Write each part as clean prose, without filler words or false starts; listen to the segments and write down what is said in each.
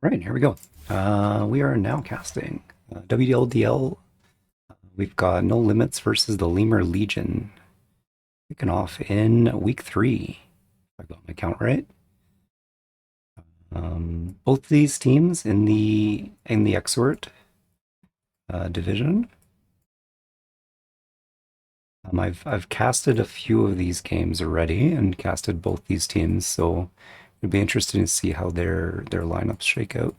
Right, here we go. We are now casting WLDL. We've got No Limits versus the Lemur Legion, kicking off in week 3. If I got my count right. Both these teams in the Exort division. I've casted a few of these games already and casted both these teams, so it'd be interesting to see how their lineups shake out.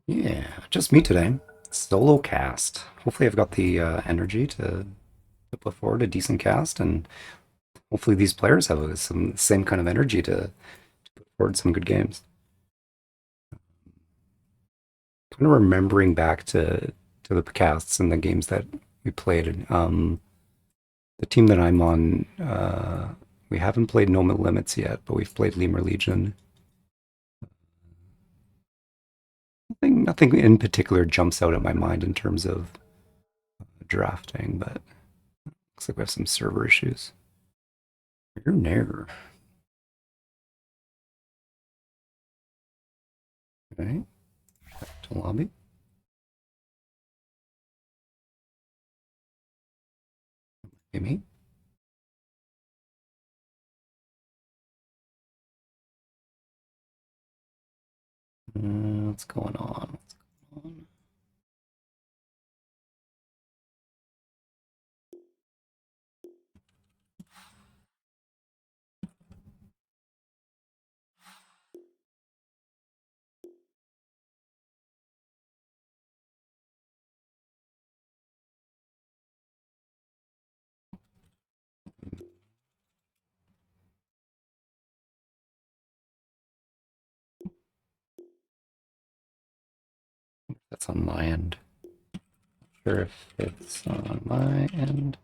Yeah, just me today. Solo cast. Hopefully, I've got the energy to put forward a decent cast, and hopefully, these players have some same kind of energy to put forward some good games. Kind of remembering back to the casts and the games that we played. The team that I'm on, we haven't played No Limits yet, but we've played Lemur Legion. Nothing in particular jumps out at my mind in terms of drafting, but looks like we have some server issues. You're near. Okay, back to lobby. Amy. What's going on? What's going on? That's on my end. Not sure if it's on my end.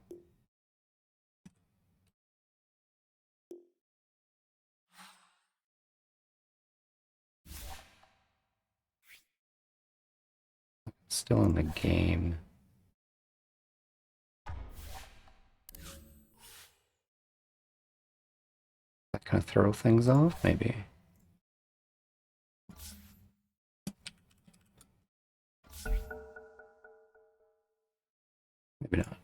Still in the game. That kind of throw things off, maybe. Maybe not.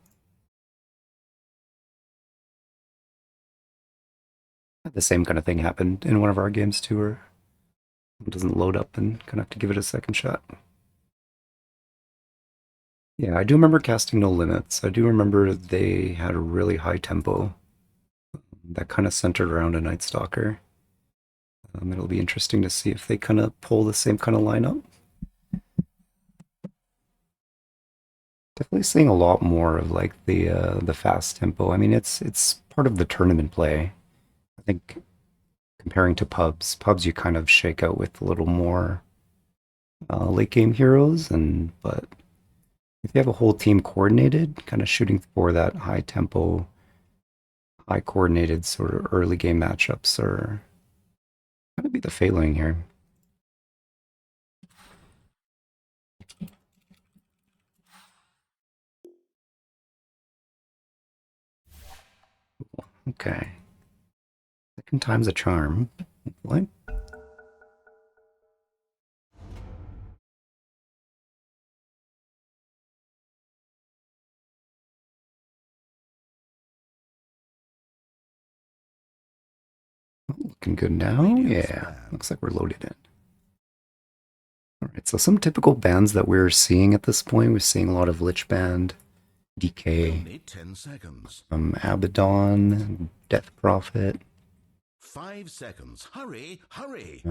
The same kind of thing happened in one of our games too, where it doesn't load up and kind of have to give it a second shot. Yeah, I do remember casting No Limits. I do remember they had a really high tempo that kind of centered around a Night Stalker. It'll be interesting to see if they kind of pull the same kind of lineup. Definitely seeing a lot more of like the fast tempo. I mean, it's part of the tournament play. I think comparing to pubs you kind of shake out with a little more late game heroes, and but if you have a whole team coordinated, kind of shooting for that high tempo, high coordinated sort of early game matchups are going to be the failing here. Okay, second time's a charm. Hopefully. Looking good now. Yeah, looks like we're loaded in. All right, so some typical bands that we're seeing at this point, we're seeing a lot of Lich Band, DK, 10 seconds. Abaddon, Death Prophet, 5 seconds. Hurry, hurry.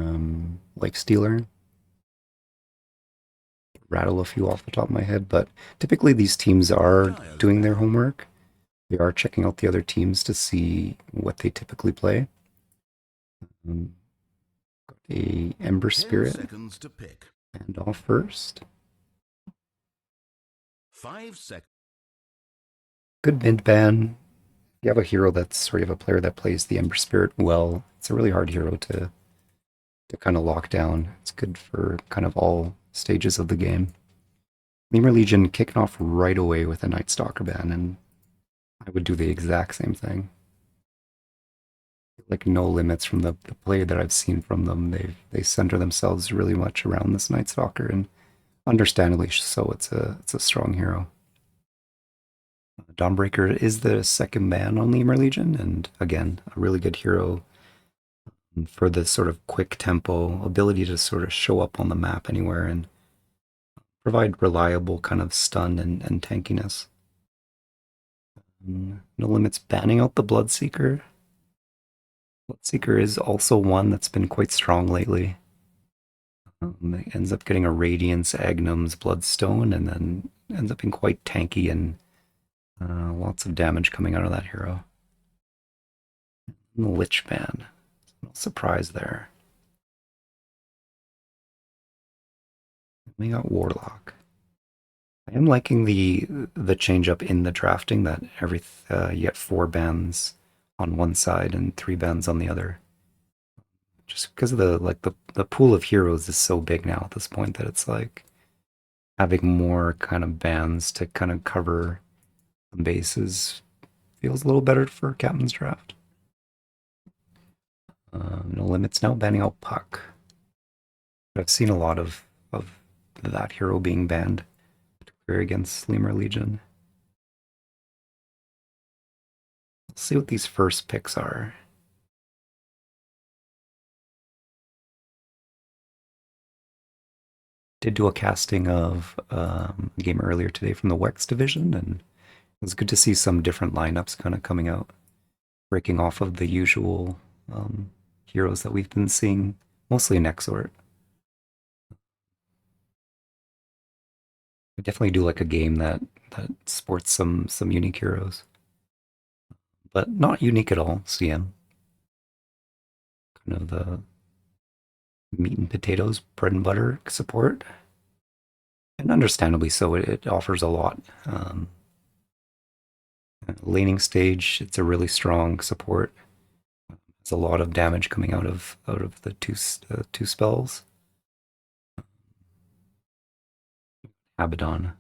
Life Stealer. Rattle a few off the top of my head, but typically these teams are doing their homework. They are checking out the other teams to see what they typically play. Got a Ember 10 Spirit seconds to pick. and off first. 5 seconds. Good mid ban. If you have a hero that's, or you have a player that plays the Ember Spirit well, it's a really hard hero to kind of lock down. It's good for kind of all stages of the game. Lemur Legion kicking off right away with a Night Stalker ban, and I would do the exact same thing. Like no limits from the play that I've seen from them. They center themselves really much around this Night Stalker, and understandably so. It's a strong hero. Dawnbreaker is the second man on Lemur Legion, and again, a really good hero for the sort of quick tempo ability to sort of show up on the map anywhere and provide reliable kind of stun and tankiness. No Limits banning out the Bloodseeker. Bloodseeker is also one that's been quite strong lately. It ends up getting a Radiance, Agnum's Bloodstone, and then ends up being quite tanky and lots of damage coming out of that hero. And the Lich ban. No surprise there. We got Warlock. I am liking the change up in the drafting that you get 4 bans on one side and 3 bans on the other. Just because of the pool of heroes is so big now at this point that it's like having more kind of bans to kind of cover bases feels a little better for Captain's Draft. No Limits now banning out Puck. I've seen a lot of that hero being banned, particularly against Lemur Legion. Let's see what these first picks are. Did do a casting of a game earlier today from the Wex division, and it was good to see some different lineups kind of coming out, breaking off of the usual heroes that we've been seeing, mostly in Exort. I definitely do like a game that sports some unique heroes, but not unique at all. CM, kind of the meat and potatoes, bread and butter support, and understandably so. It offers a lot. Laning stage, it's a really strong support. It's a lot of damage coming out of the two spells. Abaddon.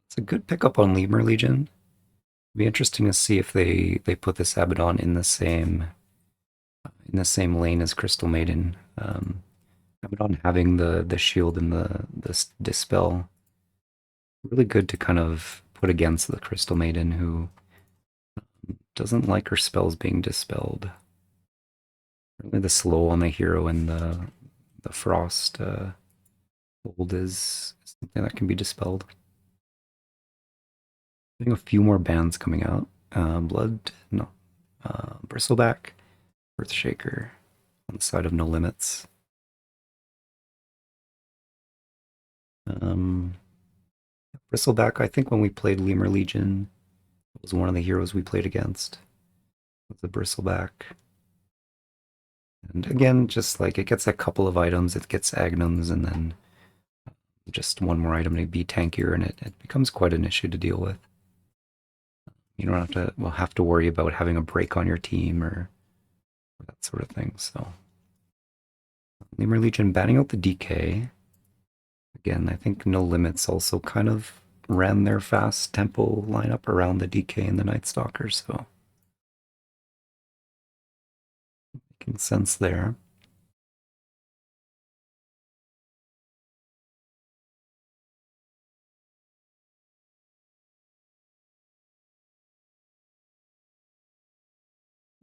It's a good pickup on Lemur Legion. It'd be interesting to see if they put this Abaddon in the same lane as Crystal Maiden. Abaddon having the shield and the dispel, really good to kind of put against the Crystal Maiden, who doesn't like her spells being dispelled. Really, the slow on the hero and the frost hold is something that can be dispelled. I think a few more bands coming out. Blood, no, Bristleback, Earthshaker on the side of No Limits. Um, Bristleback, I think when we played Lemur Legion, it was one of the heroes we played against. Was the Bristleback. And again, just like it gets a couple of items, it gets Agnums, and then just one more item to be tankier, and it becomes quite an issue to deal with. You don't have to worry about having a break on your team or that sort of thing. So Lemur Legion banning out the DK. Again, I think No Limits also kind of ran their fast tempo lineup around the DK and the Night Stalker, so making sense there.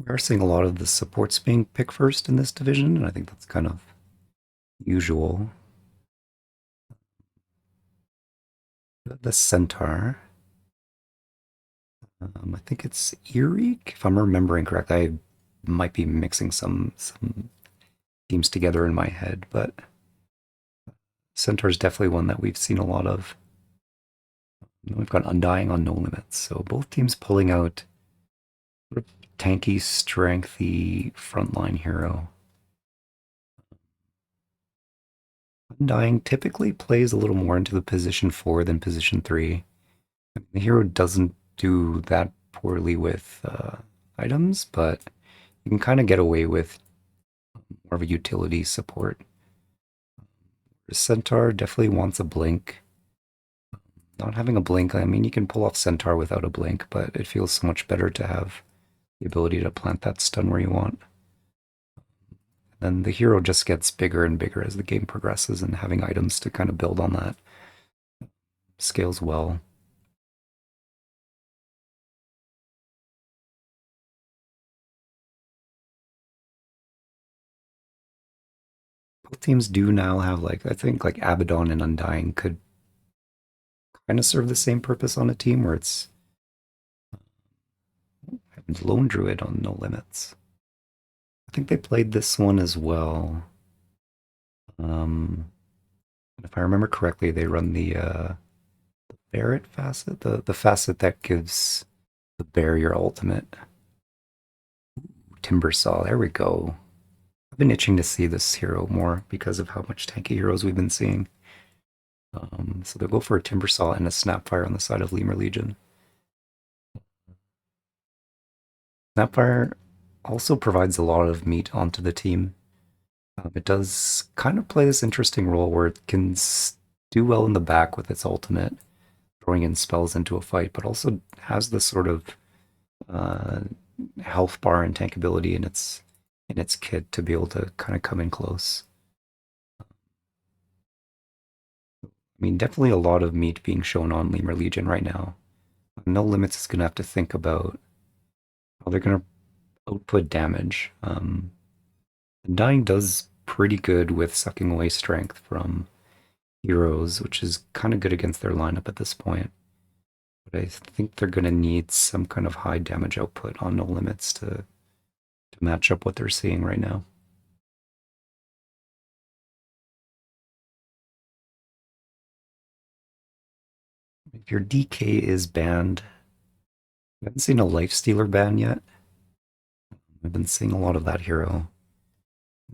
We are seeing a lot of the supports being picked first in this division, and I think that's kind of usual. The Centaur. I think it's Erik, if I'm remembering correctly. I might be mixing some teams together in my head, but Centaur is definitely one that we've seen a lot of. We've got Undying on No Limits, so both teams pulling out sort of tanky, strengthy frontline hero. Undying typically plays a little more into the position 4 than position 3. The hero doesn't do that poorly with items, but you can kind of get away with more of a utility support. The Centaur definitely wants a blink. Not having a blink, I mean, you can pull off Centaur without a blink, but it feels so much better to have the ability to plant that stun where you want. Then the hero just gets bigger and bigger as the game progresses, and having items to kind of build on that scales well. Both teams do now have like I think like Abaddon and Undying could kind of serve the same purpose on a team where it's Lone Druid on No Limits. I think they played this one as well. Um, if I remember correctly, they run the Barret facet, the facet that gives the bear your ultimate. Timber Saw, there we go. I've been itching to see this hero more because of how much tanky heroes we've been seeing. So they'll go for a Timber Saw and a Snapfire on the side of Lemur Legion. Snapfire also provides a lot of meat onto the team. It does kind of play this interesting role where it can do well in the back with its ultimate, throwing in spells into a fight, but also has this sort of uh, health bar and tankability in its kit to be able to kind of come in close. I mean, definitely a lot of meat being shown on Lemur Legion right now. No Limits is going to have to think about how they're going to output damage. Dying does pretty good with sucking away strength from heroes, which is kind of good against their lineup at this point. But I think they're going to need some kind of high damage output on No Limits to match up what they're seeing right now. If your DK is banned, I haven't seen a Lifestealer ban yet. I've been seeing a lot of that hero.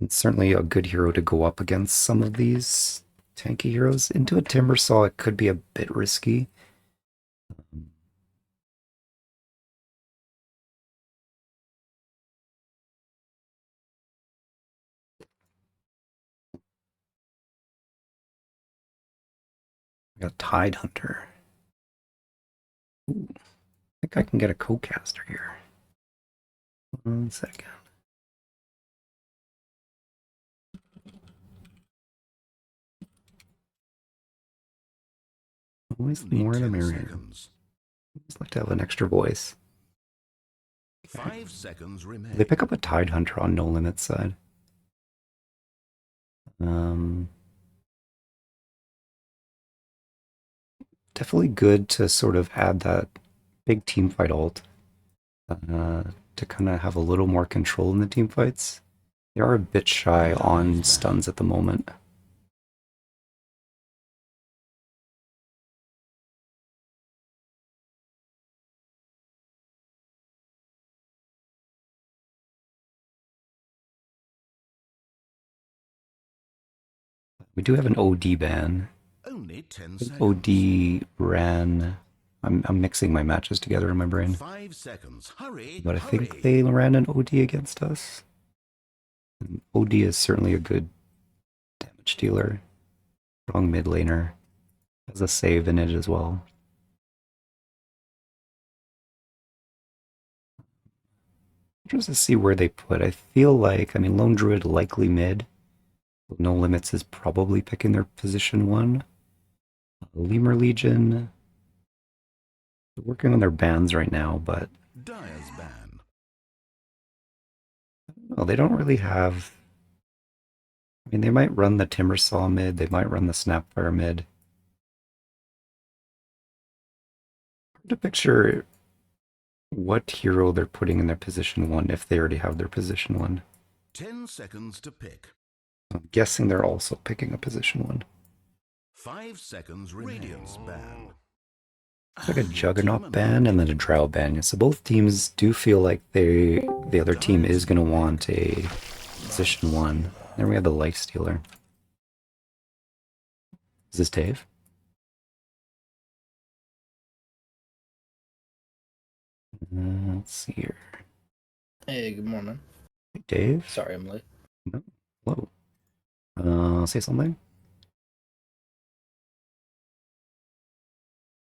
It's certainly a good hero to go up against some of these tanky heroes. Into a Timber Saw, it could be a bit risky. I got Tide Hunter. Ooh, I think I can get a co-caster here. 1 second. Always the Only more the 10 merrier. seconds. Just like to have an extra voice. 5 seconds remain. They pick up a Tide Hunter on No Limits side. Um, Definitely good to sort of add that big team fight ult to kind of have a little more control in the team fights. They are a bit shy on stuns at the moment. We do have an OD ban. Only 10 seconds. OD ran. I'm mixing my matches together in my brain, 5 seconds. Hurry, but I think hurry. they ran an OD against us. And OD is certainly a good damage dealer. Strong mid laner. Has a save in it as well. Just to see where they put. I feel like, I mean, Lone Druid likely mid. No Limits is probably picking their position one. Lemur Legion, they're working on their bans right now, but Dyer's ban. well, they don't really have. I mean, they might run the Timber Saw mid, they might run the Snapfire mid. Hard to picture what hero they're putting in their position one if they already have their position one. 10 seconds to pick. I'm guessing they're also picking a position one. 5 seconds remain. Radiant's ban. It's like a Juggernaut ban and then a Drow ban. So both teams do feel like the other team is going to want a position one. Then we have the Life Stealer. Is this Dave? Let's see here. Hey, good morning. Hey, Dave? Sorry I'm late. No. Hello. Say something.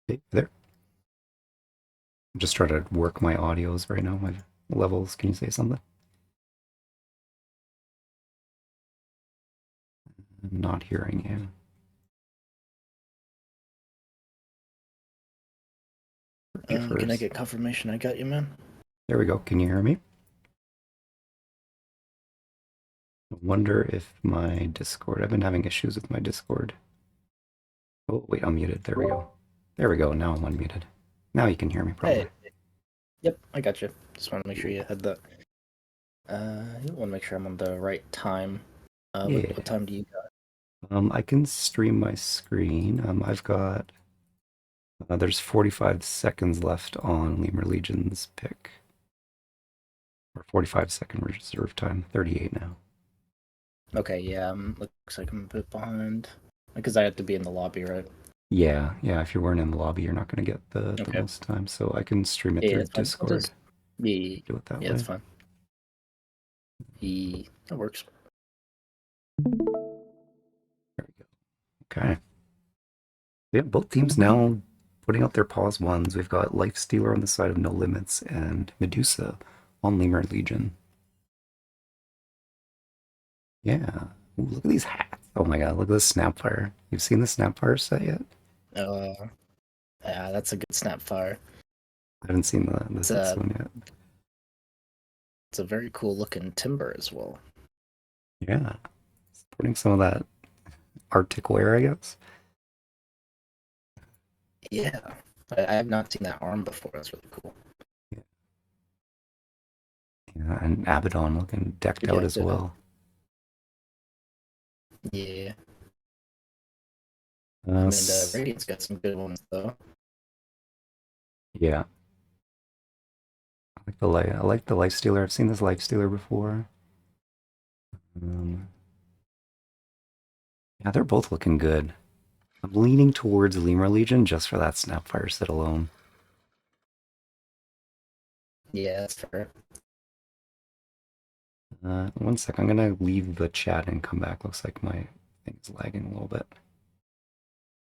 Dave, there. I'm just trying to work my audios right now. levels? Can you say something? I'm not hearing you. Repeat Can I first. get confirmation I got you, man? There we go. Can you hear me? I wonder if my Discord. I've been having issues with my Discord. Oh, wait, I'm muted. There we go. There we go. Now I'm unmuted. Now you can hear me Hey, probably. yep, I got you. Just want to make sure Cool. you had that. You want to make sure I'm on the right time. What Yeah. time do you got? I can stream my screen. I've got there's 45 seconds left on Lemur Legion's pick. Or 45-second reserve time. 38 now. Okay, yeah, looks like I'm a bit behind. Because I have to be in the lobby, right? Yeah, yeah, if you weren't in the lobby, you're not gonna get the Okay. most time. So I can stream it Yeah, through it's fine. I'll Discord. just yeah, Do it that yeah, it's way. fine. That works. There we go. Okay. Yeah, both teams now putting out their pause ones. We've got Life Stealer on the side of No Limits and Medusa on Lemur Legion. Yeah. Ooh, look at these hats. Oh my god, look at this Snapfire. You've seen the Snapfire set yet? Uh, yeah, that's a good snap fire. I haven't seen It's this a one yet. it's a very cool looking timber as well. Yeah. Sporting some of that Arctic wear, I guess. Yeah, I have not seen that arm before. That's really cool. Yeah, yeah, and Abaddon looking decked out Yeah, as ditto. well. Yeah. Uh, I mean, the s- Radiant's got some good ones though. yeah, I like the Life Stealer. I've seen this Life Stealer before. Um, yeah, they're both looking good. I'm leaning towards Lemur Legion just for that Snapfire set alone. Yeah, that's fair. One sec, I'm gonna leave the chat and come back. Looks like my thing's lagging a little bit.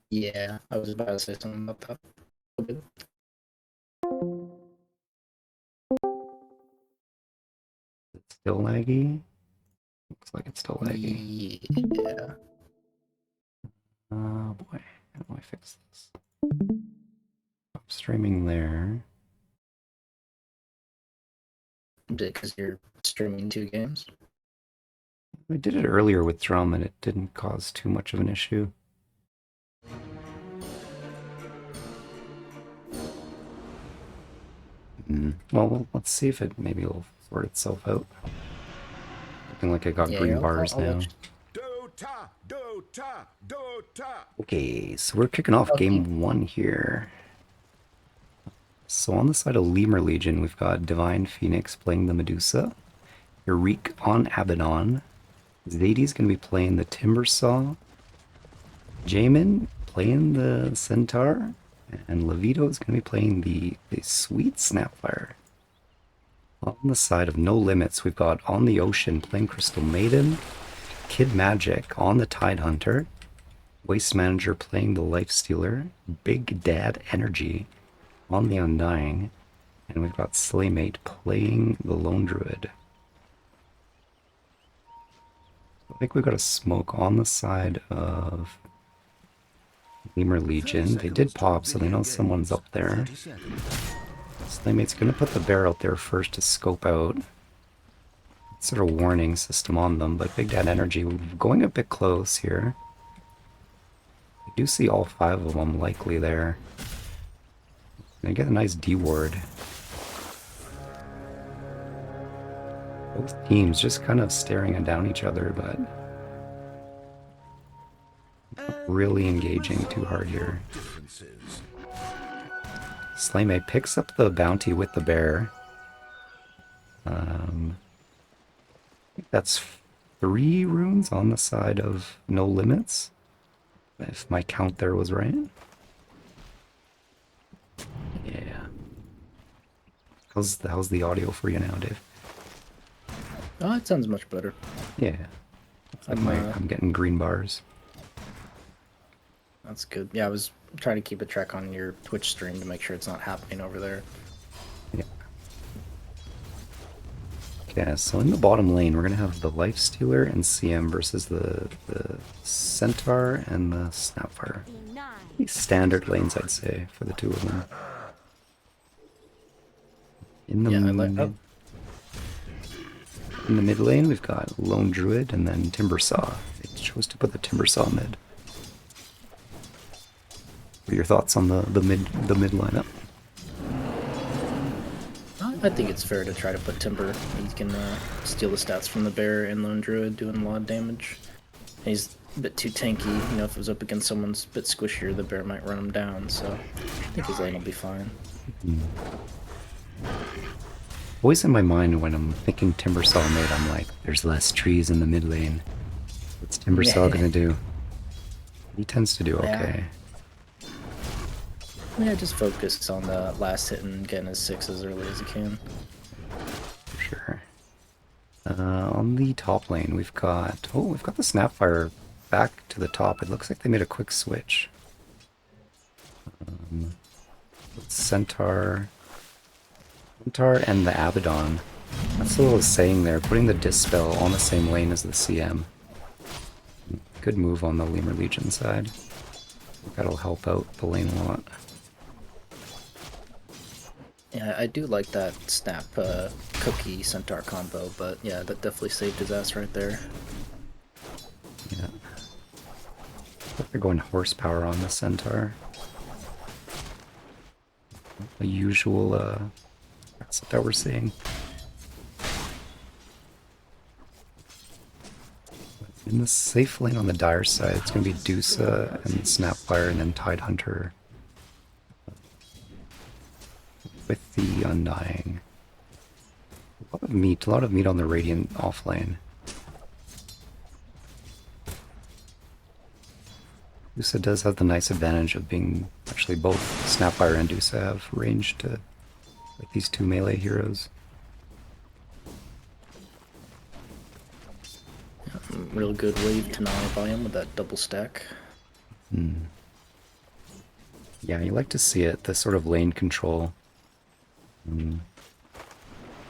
Yeah, I was about to say something about that. Okay. It's still laggy? Looks like it's still laggy. Yeah, Oh boy, how do I fix this? I'm streaming there. because you're streaming two games. I did it earlier with drum and it didn't cause too much of an issue. Well, let's see if it maybe will sort itself out. Looking like I got Yeah, green I'll bars let now. you. Dota, Dota, Dota. Okay, so we're kicking off Okay. game one here. So on the side of Lemur Legion, we've got Divine Phoenix playing the Medusa, Eureka on Abaddon, Zadie's going to be playing the Timbersaw, Jamin playing the Centaur, and Levito is going to be playing the Sweet Snapfire. On the side of No Limits, we've got On the Ocean playing Crystal Maiden, Kid Magic on the Tide Hunter, Waste Manager playing the Life Stealer, Big Dad Energy on the Undying, and we've got Slaymate playing the Lone Druid. I think we've got a smoke on the side of Lemur 30 Legion. They did seconds to pop, so they begin know someone's games. up there. 30 seconds. Slaymate's gonna put the bear out there first to scope out. Sort of warning system on them, but Big Dad Energy going a bit close here. I do see all five of them likely there. Gonna get a nice D ward. Both teams just kind of staring down each other, but not really engaging too hard here. Differences. Slaymate picks up the bounty with the bear. I think that's 3 runes on the side of No Limits, if my count there was right. Yeah. How's the audio for you now, Dave? Oh, it sounds much better. Yeah. It's like I'm I'm getting green bars. That's good. Yeah, I was trying to keep a track on your Twitch stream to make sure it's not happening over there. Yeah. Yeah, so in the bottom lane, we're gonna have the Life Stealer and CM versus the Centaur and the Snapfire. Pretty standard lanes, I'd say, for the two of them. In the Yeah, I like. Oh, in the mid lane, we've got Lone Druid and then Timbersaw. They chose to put the Timbersaw mid. What are your thoughts on the mid lineup? I think it's fair to try to put Timber. He can steal the stats from the Bear and Lone Druid, doing a lot of damage. He's a bit too tanky. You know, if it was up against someone's a bit squishier, the Bear might run him down. So I think his lane will be fine. Always in my mind when I'm thinking Timbersaw mid, I'm like, there's less trees in the mid lane. What's Timbersaw gonna do? He tends to do okay. Yeah, just focus on the last hit and getting his 6 as early as he can. For sure. On the top lane, we've got the Snapfire back to the top. It looks like they made a quick switch. Centaur and the Abaddon. That's what I was saying there, putting the Dispel on the same lane as the CM. Good move on the Lemur Legion side. That'll help out the lane a lot. Yeah, I do like that Snap Cookie Centaur combo, but yeah, that definitely saved his ass right there. Yeah. They're going horsepower on the Centaur. The usual that's what we're seeing. In the safe lane on the Dire side, it's going to be Dusa and Snapfire and then Tide Hunter with the Undying. A lot of meat on the Radiant off lane. Dusa does have the nice advantage of being actually both Snapfire and Dusa have range to like these two melee heroes. Real good wave to Nile by him with that double stack. Yeah, you like to see it, the sort of lane control.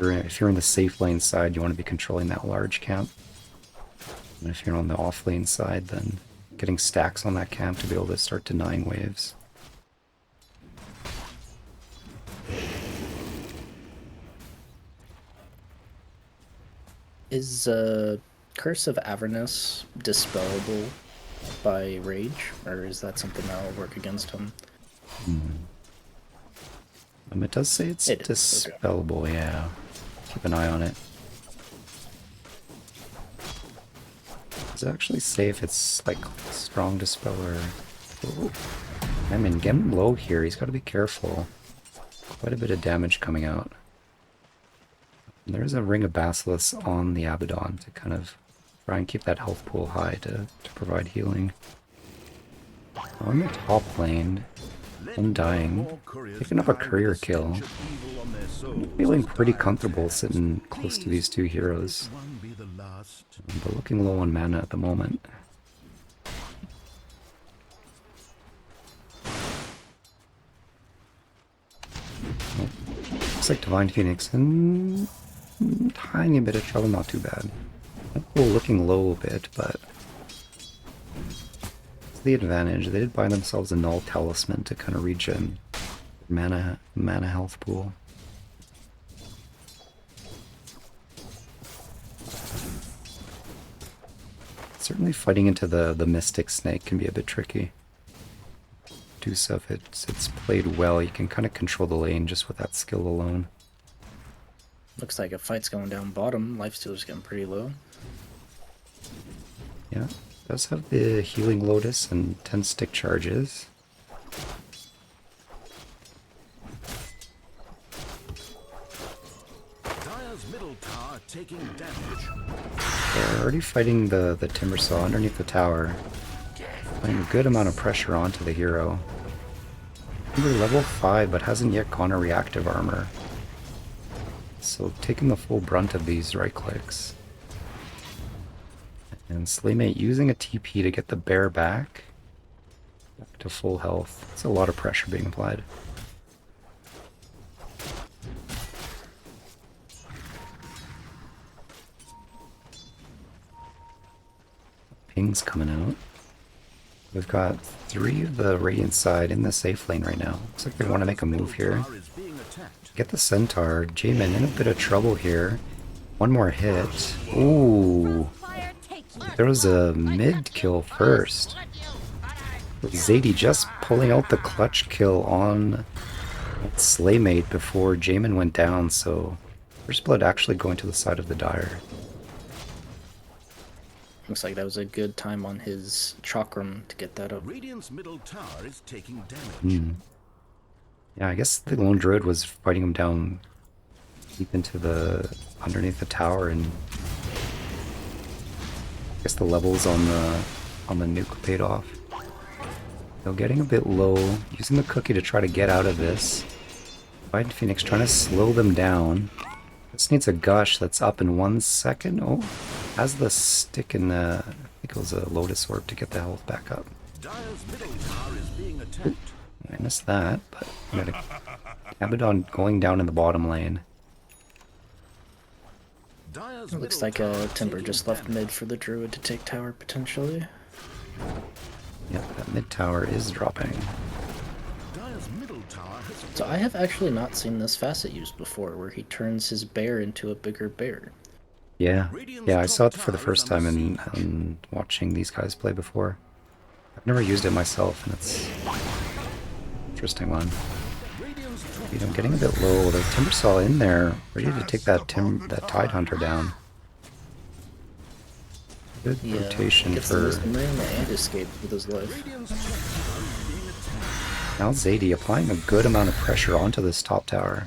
If you're in the safe lane side, you want to be controlling that large camp. And if you're on the off lane side, then getting stacks on that camp to be able to start denying waves. Is Curse of Avernus dispellable by Rage, or is that something that will work against him? It does say it's dispellable, okay. Yeah. Keep an eye on it. Does it actually say if it's like strong dispel or... Ooh. I mean, getting low here, he's got to be careful. Quite a bit of damage coming out. There's a Ring of Basilisk on the Abaddon to kind of try and keep that health pool high to provide healing. On the top lane, Undying, picking up a courier kill. I'm feeling pretty comfortable sitting close to these two heroes, but looking low on mana at the moment. Looks like Divine Phoenix and tiny bit of trouble, not too bad. Looking low a bit, but it's the advantage. They did buy themselves a Null Talisman to kind of regen mana health pool. Certainly fighting into the Mystic Snake can be a bit tricky. Do so if it's played well, you can kind of control the lane just with that skill alone. Looks like a fight's going down bottom. Lifesteal's getting pretty low. Yeah, does have the Healing Lotus and 10 stick charges. Dire's middle tower taking damage. They're already fighting the Timbersaw underneath the tower. Putting a good amount of pressure onto the hero. He's level 5 but hasn't yet gone a reactive armor. So taking the full brunt of these right clicks. And Slaymate using a TP to get the bear back to full health. It's a lot of pressure being applied. pings coming out. We've got 3 of the Radiant side in the safe lane right now. Looks like they want to make a move here. Get the Centaur. Jamin in a bit of trouble here. One more hit. Ooh. There was a mid kill first. Zadie just pulling out the clutch kill on Slaymate before Jamin went down, so first blood actually going to the side of the Dire. Looks like that was a good time on his Chakram to get that up. Radiant's middle tower is taking damage. Yeah, I guess the Lone Druid was fighting him down deep into the underneath the tower, and I guess the levels on the nuke paid off. So getting a bit low, using the cookie to try to get out of this. White Phoenix trying to slow them down. This needs a gush that's up in 1 second. Oh, has the stick in the, I think it was a Lotus Orb to get the health back up. Dire's middle tower is being attacked. I missed that, but I'm gonna Abaddon going down in the bottom lane. Dire's It looks middle like tower a is Timber taking just left damage. mid for the Druid to take tower potentially. Yep, that mid tower is dropping. Dire's middle tower has So I have actually not seen this facet used before, where he turns his bear into a bigger bear. Yeah, Radiant's yeah, I top saw it for the tower first is under time in siege. watching these guys play before. I've never used it myself, and it's an interesting one. Radiant's top You know, getting a bit low. There's Timbersaw in there, ready to take that Tide Hunter down. Good Yeah, rotation gets the for Wisdom Ring and escaped with his life. Radiant's top tower is being attacked. now Zadie applying a good amount of pressure onto this top tower.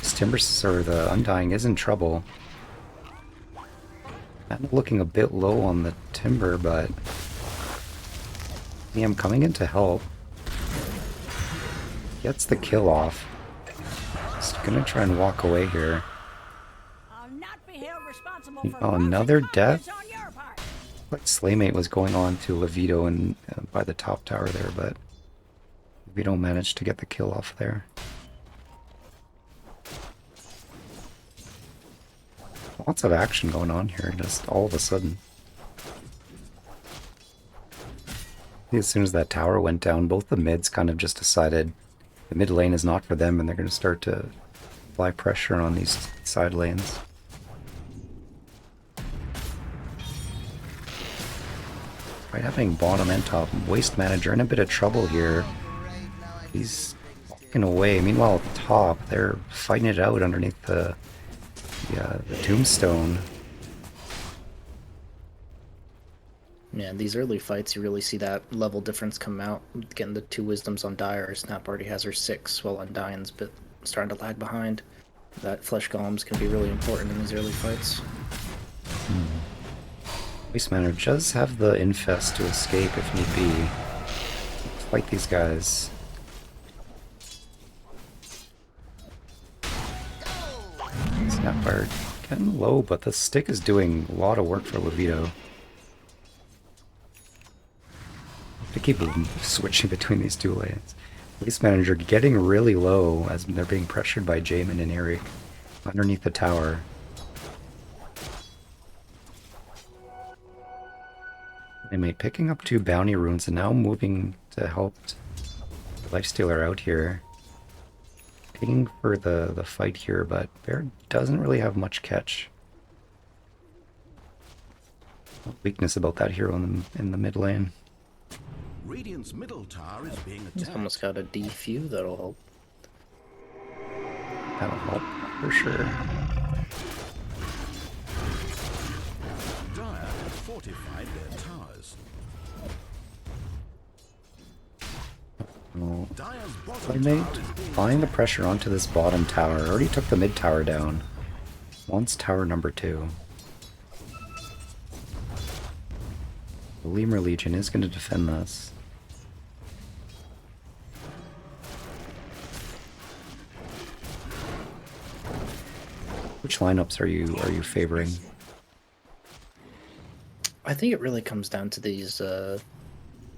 This or the Undying is in trouble. I'm looking a bit low on the Timber, but yeah, I'm coming in to help. Gets the kill off. Just gonna try and walk away here. I'll not be held responsible for Oh, gross another death? incompetence on your part. Like Slaymate was going on to Levito and by the top tower there, but Levito managed to get the kill off there. Lots of action going on here, just all of a sudden. As soon as that tower went down, both the mids kind of just decided the mid lane is not for them, and they're going to start to apply pressure on these side lanes. Right, having bottom and top. Waste Manager in a bit of trouble here. He's walking away. Meanwhile, top, they're fighting it out underneath the tombstone. Yeah, these early fights, you really see that level difference come out. Getting the 2 wisdoms on Dire, Snap already has her 6, while Undying's but starting to lag behind. That Flesh Golem's can be really important in these early fights. Waste Manager does have the Infest to escape if need be. Fight these guys. Snapfire getting low, but the stick is doing a lot of work for Levito. To keep switching between these 2 lanes. Waste Manager getting really low as they're being pressured by Jamin and Eric underneath the tower. Playmate picking up 2 bounty runes and now moving to help Lifestealer out here. Picking for the fight here, but Bear doesn't really have much catch. Weakness about that hero in the mid lane. Radiant's middle tower is being He's attacked. almost got a D-Few that'll help. That'll help for sure. Dire have fortified their towers. Oh, Dire's bottom Playmate tower is being applying the pressure onto this bottom tower. Already took the mid tower down. Wants tower number 2. The Lemur Legion is going to defend this. Which lineups are you favoring? I think it really comes down to these, the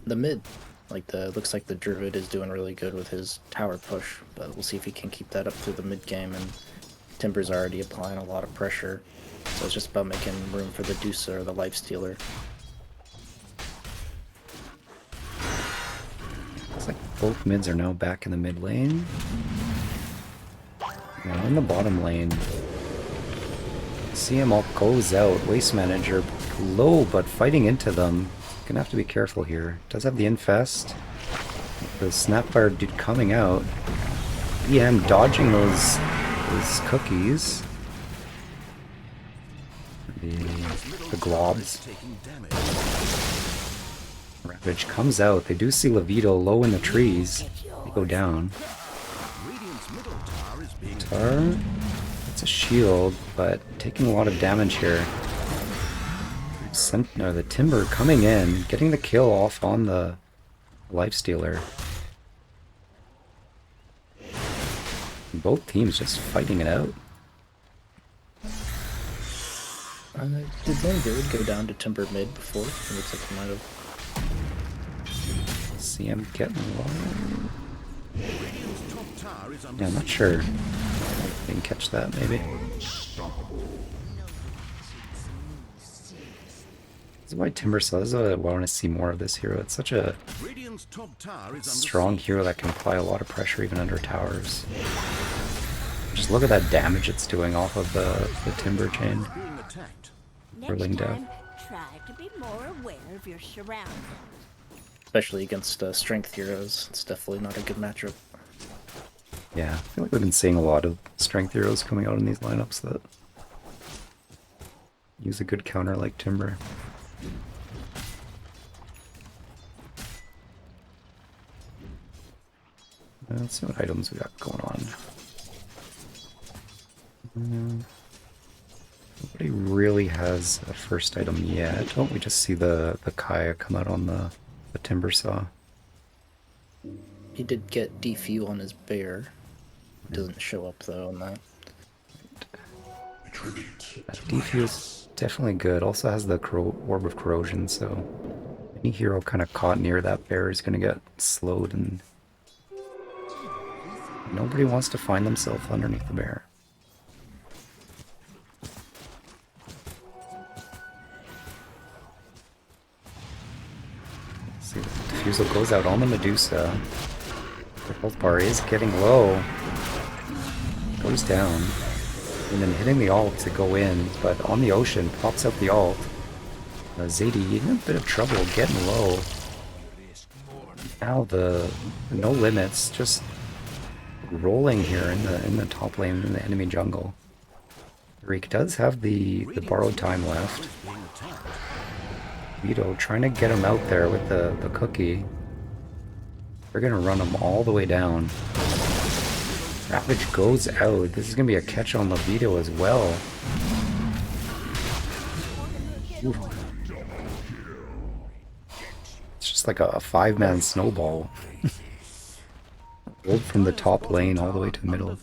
mid. Like, looks like the Druid is doing really good with his tower push, but we'll see if he can keep that up through the mid game, and Timber's already applying a lot of pressure, so it's just about making room for the Deucer or the Lifestealer. Both mids are now back in the mid lane. Now in the bottom lane, CM Ult goes out. Waste Manager low, but fighting into them. Gonna have to be careful here. Does have the infest. The Snapfire dude coming out. EM dodging those cookies. The globs. Ravage comes out. They do see Levito low in the trees. They go down. Tar. It's a shield, but taking a lot of damage here. The Timber coming in, getting the kill off on the Lifestealer. Both teams just fighting it out. Did Lemur go down to Timber mid before? It looks like he might have. CM getting low. Yeah, I'm not sure. I can catch that maybe. This is why Timber Saw. This is why I want to see more of this hero. It's such a strong hero that can apply a lot of pressure even under towers. Just look at that damage it's doing off of the Timber chain. Whirling death. Try to be more aware of your surroundings. Especially against strength heroes, it's definitely not a good matchup. Yeah, I feel like we've been seeing a lot of strength heroes coming out in these lineups that use a good counter like Timber. Let's see what items we got going on. Nobody really has a first item yet. Don't we just see the Kaya come out on the Timber Saw? He did get defu on his bear. Doesn't show up though on that. That defu is definitely good. Also has the Orb of Corrosion, so any hero kind of caught near that bear is going to get slowed, and nobody wants to find themselves underneath the bear. Let's see, the Diffusal goes out on the Medusa. The health bar is getting low. Goes down. And then hitting the ult to go in, but on the ocean, pops up the ult. Zadie in a bit of trouble, getting low. Now the no limits, just rolling here in the top lane in the enemy jungle. Reek does have the borrowed time left. Vito trying to get him out there with the cookie. They're gonna run him all the way down. Ravage goes out. This is gonna be a catch on Levito as well. Ooh. It's just like a 5-man snowball. Rolled from the top lane all the way to the middle.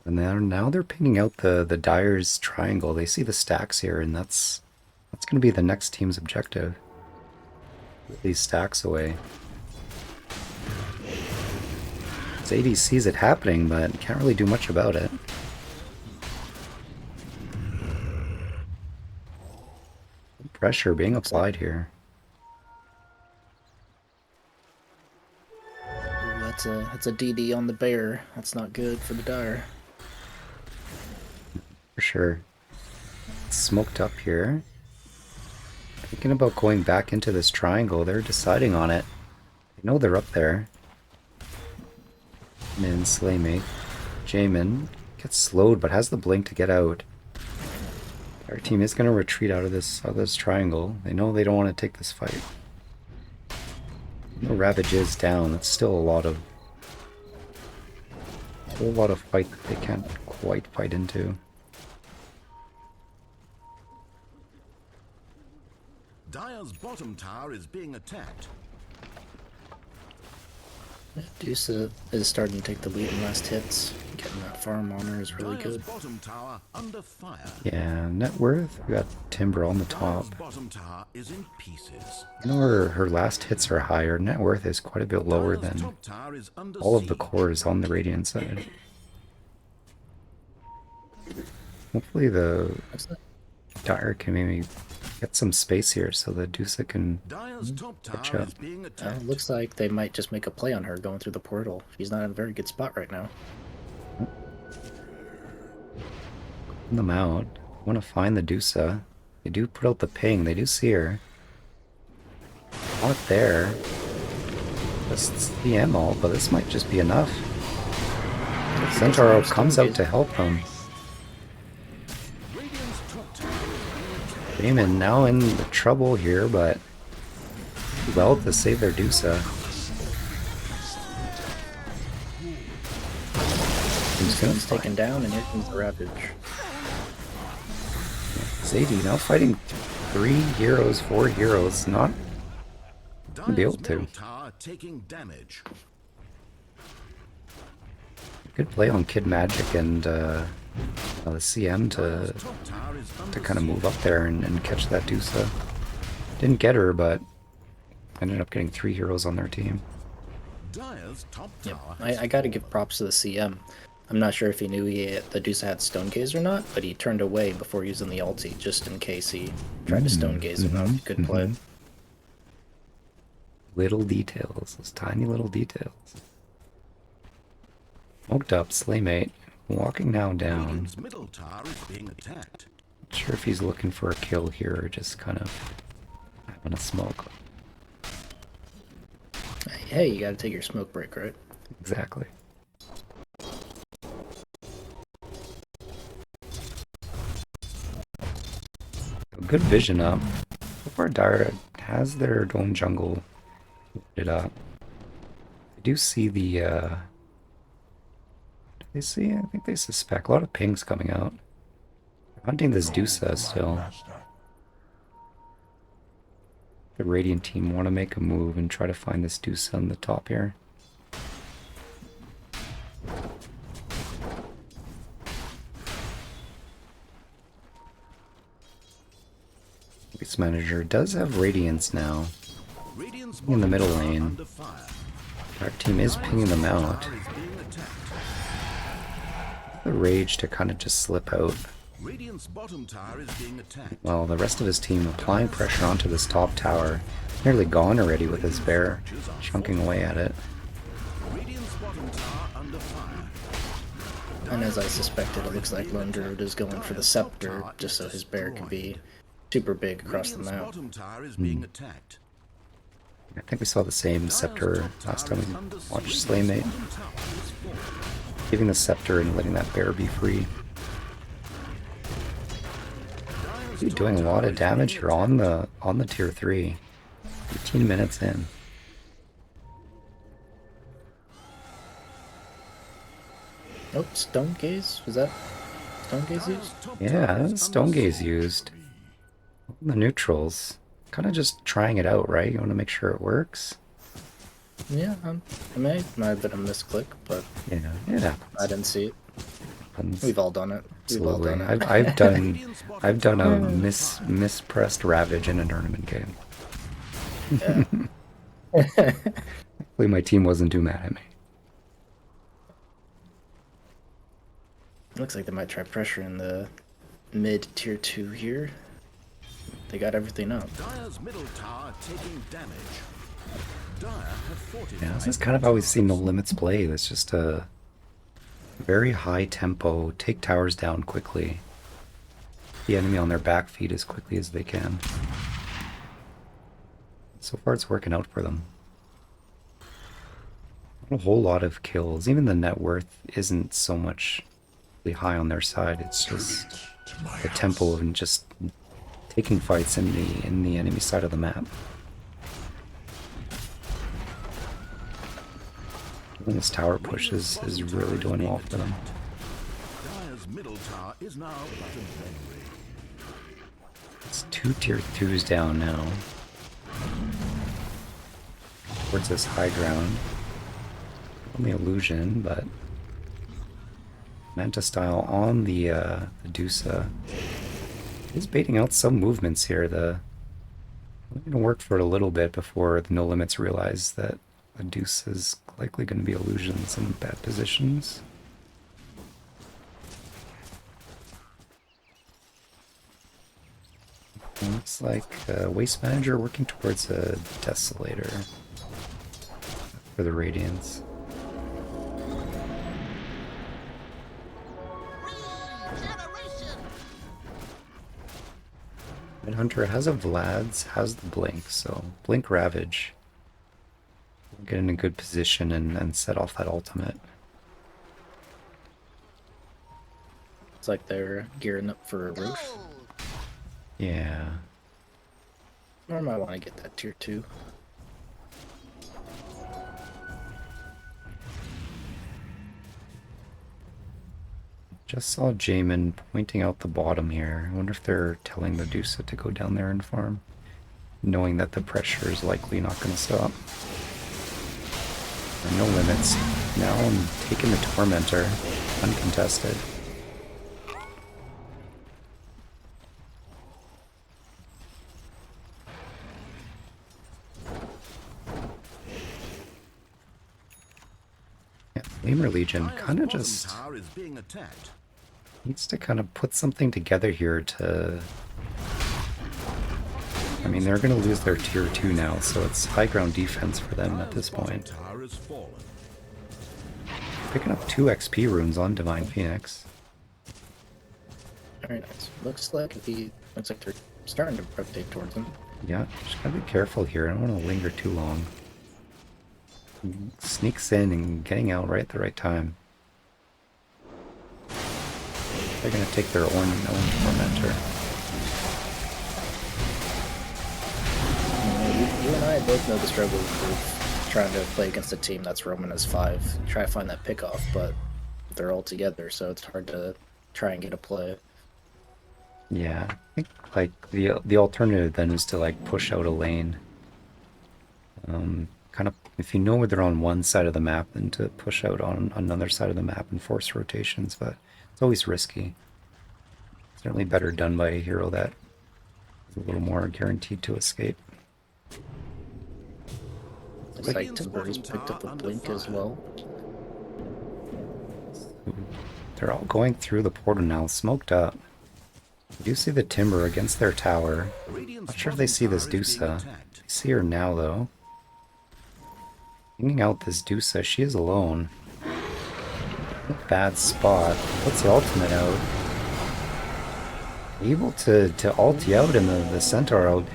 And now they're pinging out the Dyer's triangle. They see the stacks here, and that's gonna be the next team's objective. Put these stacks away. Zadie sees it happening, but can't really do much about it. Pressure being applied here. Ooh, that's a DD on the bear. That's not good for the Dyer. For sure. It's smoked up here. Thinking about going back into this triangle. They're deciding on it. They know they're up there. Min, Slaymate. Jamin gets slowed but has the blink to get out. Our team is going to retreat out of this triangle. They know they don't want to take this fight. No Ravage is down. That's still a whole lot of fight that they can't quite fight into. Dyer's bottom tower is being attacked. Deuce is starting to take the lead in last hits. Getting that farm on her is really Dyer's good. bottom tower under fire. Yeah, net worth. We got Timber on the top. Dyer's bottom tower is in pieces. I know her last hits are higher. Net worth is quite a bit lower Dyer's than top tower is under all of the siege. cores on the Radiant side. Hopefully the Dire can maybe Get some space here so the Dusa can Dire's top catch tower up. is being attacked. Looks like they might just make a play on her going through the portal. She's not in a very good spot right now. Putting them out. Want to find the Dusa. They do put out the ping. They do see her. Not there. Just the ammo, but this might just be enough. Centauro comes out to help them. Radiant's top tower is being attacked. Damon now in the trouble here, but well to save their Dusa. He's gonna He's taken down, and here comes the Ravage. Zadie now fighting 3 heroes, 4 heroes, not gonna be able Dire's to. middle tower taking damage. Good play on Kid Magic and the CM Dire's top tower is to under kind of move siege. up there and catch that Dusa. Didn't get her, but ended up getting 3 heroes on their team. Dire's top Yep. tower. I got to give props to the CM. I'm not sure if he knew the Deuce had stone gaze or not, but he turned away before using the ulti just in case he tried to stone gaze him out. Good play. Little details, those tiny little details. Smoked up, Slaymate, walking now down. Radiant's middle tower is being attacked. Not sure if he's looking for a kill here or just kind of having a smoke. Hey, you got to take your smoke break, right? Exactly. Good vision up. So far, Dire has their own jungle lit up. I do see the, do they see? I think they suspect. A lot of pings coming out. They're hunting this Dusa still. The Radiant team want to make a move and try to find this Dusa on the top here. Base Manager does have Radiance now. Radiant's In the bottom middle tower lane. under fire. Our team is pinging them Dire's out. tower is being attacked. The Rage to kind of just slip out. Radiant's bottom tower is being attacked. While the rest of his team applying pressure onto this top tower. Nearly gone already with his bear, chunking away at it. Radiant's bottom tower under fire. And as I suspected, it looks like Lone Druid is going for the Scepter just so his bear can be super big across the Radiant's map. bottom tower is being attacked. I think we saw the same Scepter last time we watched Slaymate. Bottom tower is falling. Giving the Scepter and letting that bear be free. You're doing a lot of damage here on the tier 3. 15 minutes in. Oh, Stone Gaze? Was that Stone Gaze used? Yeah, Stone Gaze used. The neutrals. Kind of just trying it out, right? You want to make sure it works? Yeah, I might have been a misclick, but Yeah, it happens. I didn't see it. Happens. We've all done it. We've all Absolutely. done it. I've done a mispressed Ravage in a tournament game. Yeah. Hopefully my team wasn't too mad at me. Looks like they might try pressure in the mid tier 2 here. They got everything up. Dire's middle tower taking damage. Dire have fortified. Yeah, this is kind of how we've seen the Limits play. It's just a very high tempo, take towers down quickly. The enemy on their back feet as quickly as they can. So far it's working out for them. Not a whole lot of kills. Even the net worth isn't so much really high on their side. It's just the tempo and just taking fights in the enemy side of the map. And this tower push is really doing well for them. Dire's middle tower is now but a memory. It's 2 tier 2s down now. Towards this high ground. Only illusion, but Manta style on the Dusa. He's baiting out some movements here. We're gonna work for it a little bit before the No Limits realize that the Deuce is likely going to be illusions in bad positions. Looks like Waste Manager working towards a Desolator for the Radiance. Red Hunter has a Vlad's, has the Blink, so Blink Ravage. We'll get in a good position and set off that ultimate. It's like they're gearing up for a roof. Yeah. Or I might want to get that tier 2. Just saw Jamin pointing out the bottom here. I wonder if they're telling the Medusa to go down there and farm, knowing that the pressure is likely not going to stop. There are no limits. Now I'm taking the Tormentor, uncontested. Yeah, Lemur Legion kind of just Tower is being attacked. needs to kind of put something together here to... I mean, they're going to lose their tier 2 now, so it's high ground defense for them at this point. Tower has fallen. Picking up 2 XP runes on Divine Phoenix. Very nice. Looks like they're starting to rotate towards him. Yeah, just gotta be careful here. I don't want to linger too long. Sneaks in and getting out right at the right time. They're gonna take their own Tormentor. You and I both know the struggle with trying to play against a team that's roaming as 5. Try to find that pick-off, but they're all together, so it's hard to try and get a play. Yeah, I think like the alternative then is to like push out a lane. Kind of if you know where they're on one side of the map, then to push out on another side of the map and force rotations, but it's always risky. Certainly better done by a hero that is a little more guaranteed to escape. Looks like Timber's picked up a blink as well. They're all going through the portal now, smoked up. You do see the Timber against their tower. Not sure if they see this Dusa. They see her now, though. Hanging out this Dusa, she is alone. Bad spot. Puts the ultimate out. Able to ult out in the Centaur out.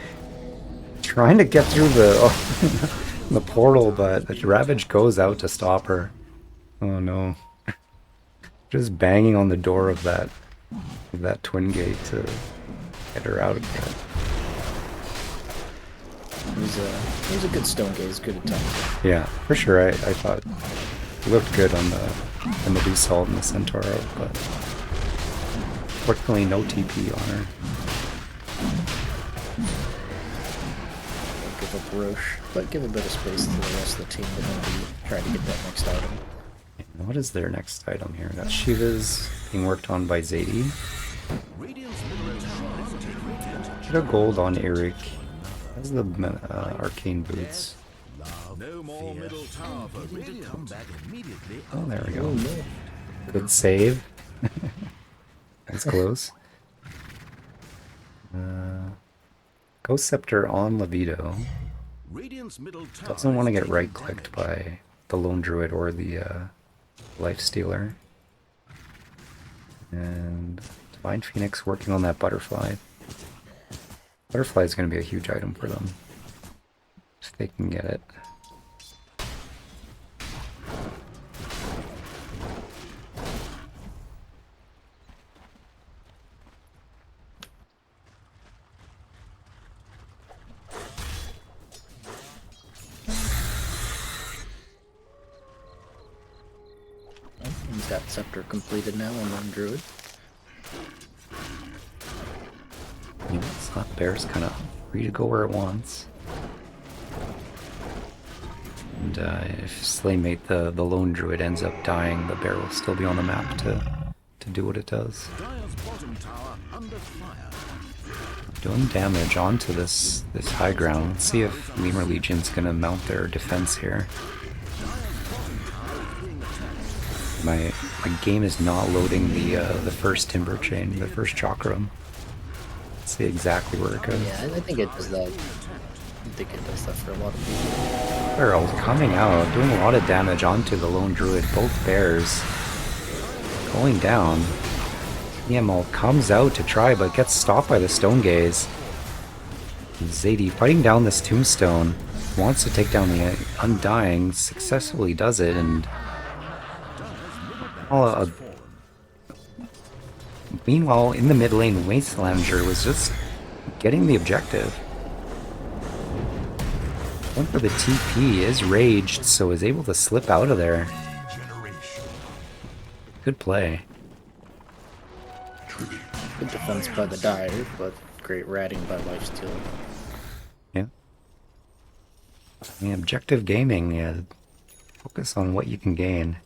Trying to get through the the portal, but the Ravage goes out to stop her. Oh no. Just banging on the door of that twin gate to get her out of there. He was a good stone gaze, good attempt. Yeah, for sure. I thought it looked good on the Medusa and the Centaur, but fortunately no TP on her. Give up Roche, but give a bit of space to the rest of the team to maybe try to get that next item. And what is their next item here? Got Shiva's being worked on by Zadie. Get a gold on Eric. Has the arcane boots. No more middle tower for Radiant. Come back immediately. Oh, there we go. Good save. That's close. Ghost Scepter on Levito. Radiant's middle tower Doesn't want to is get taking right-clicked damage. by the Lone Druid or the Life Stealer. And Divine Phoenix working on that Butterfly. Butterfly is going to be a huge item for them. If they can get it. He's got Scepter completed now on one Druid. You know, it's not Bear's kind of free to go where it wants. And if Slaymate, the Lone Druid, ends up dying, the Bear will still be on the map to do what it does. Dire's bottom tower under fire. Doing damage onto this high ground. Let's see if Lemur Legion's gonna mount their defense here. My game is not loading the first Timber Chain, the first Chakram. say exactly where it goes. Yeah, I think it does that. I think it does that for a lot of people. Barrel coming out, doing a lot of damage onto the lone druid. Both bears going down. EML comes out to try, but gets stopped by the stone gaze. Zadie fighting down this tombstone, wants to take down the Undying, successfully does it, and meanwhile in the mid lane, Wastelander was just getting the objective. Went for the TP, is raged, so is able to slip out of there. Good play. Good defense by the Dire, but great ratting by Lifesteal. Yeah. Yeah, objective gaming, yeah. Focus on what you can gain.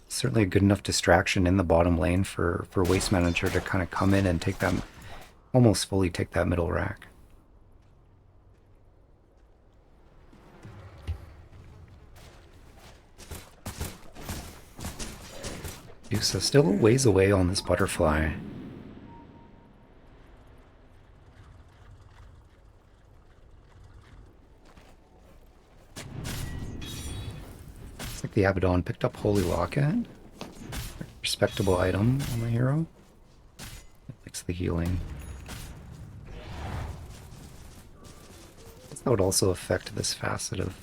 Certainly a good enough distraction in the bottom lane for Waste Manager to kind of come in and take that, almost fully take that middle rack. Yusa still a ways away on this butterfly. Looks like the Abaddon picked up Holy Locket. Respectable item on the hero. It likes the healing. That would also affect this facet of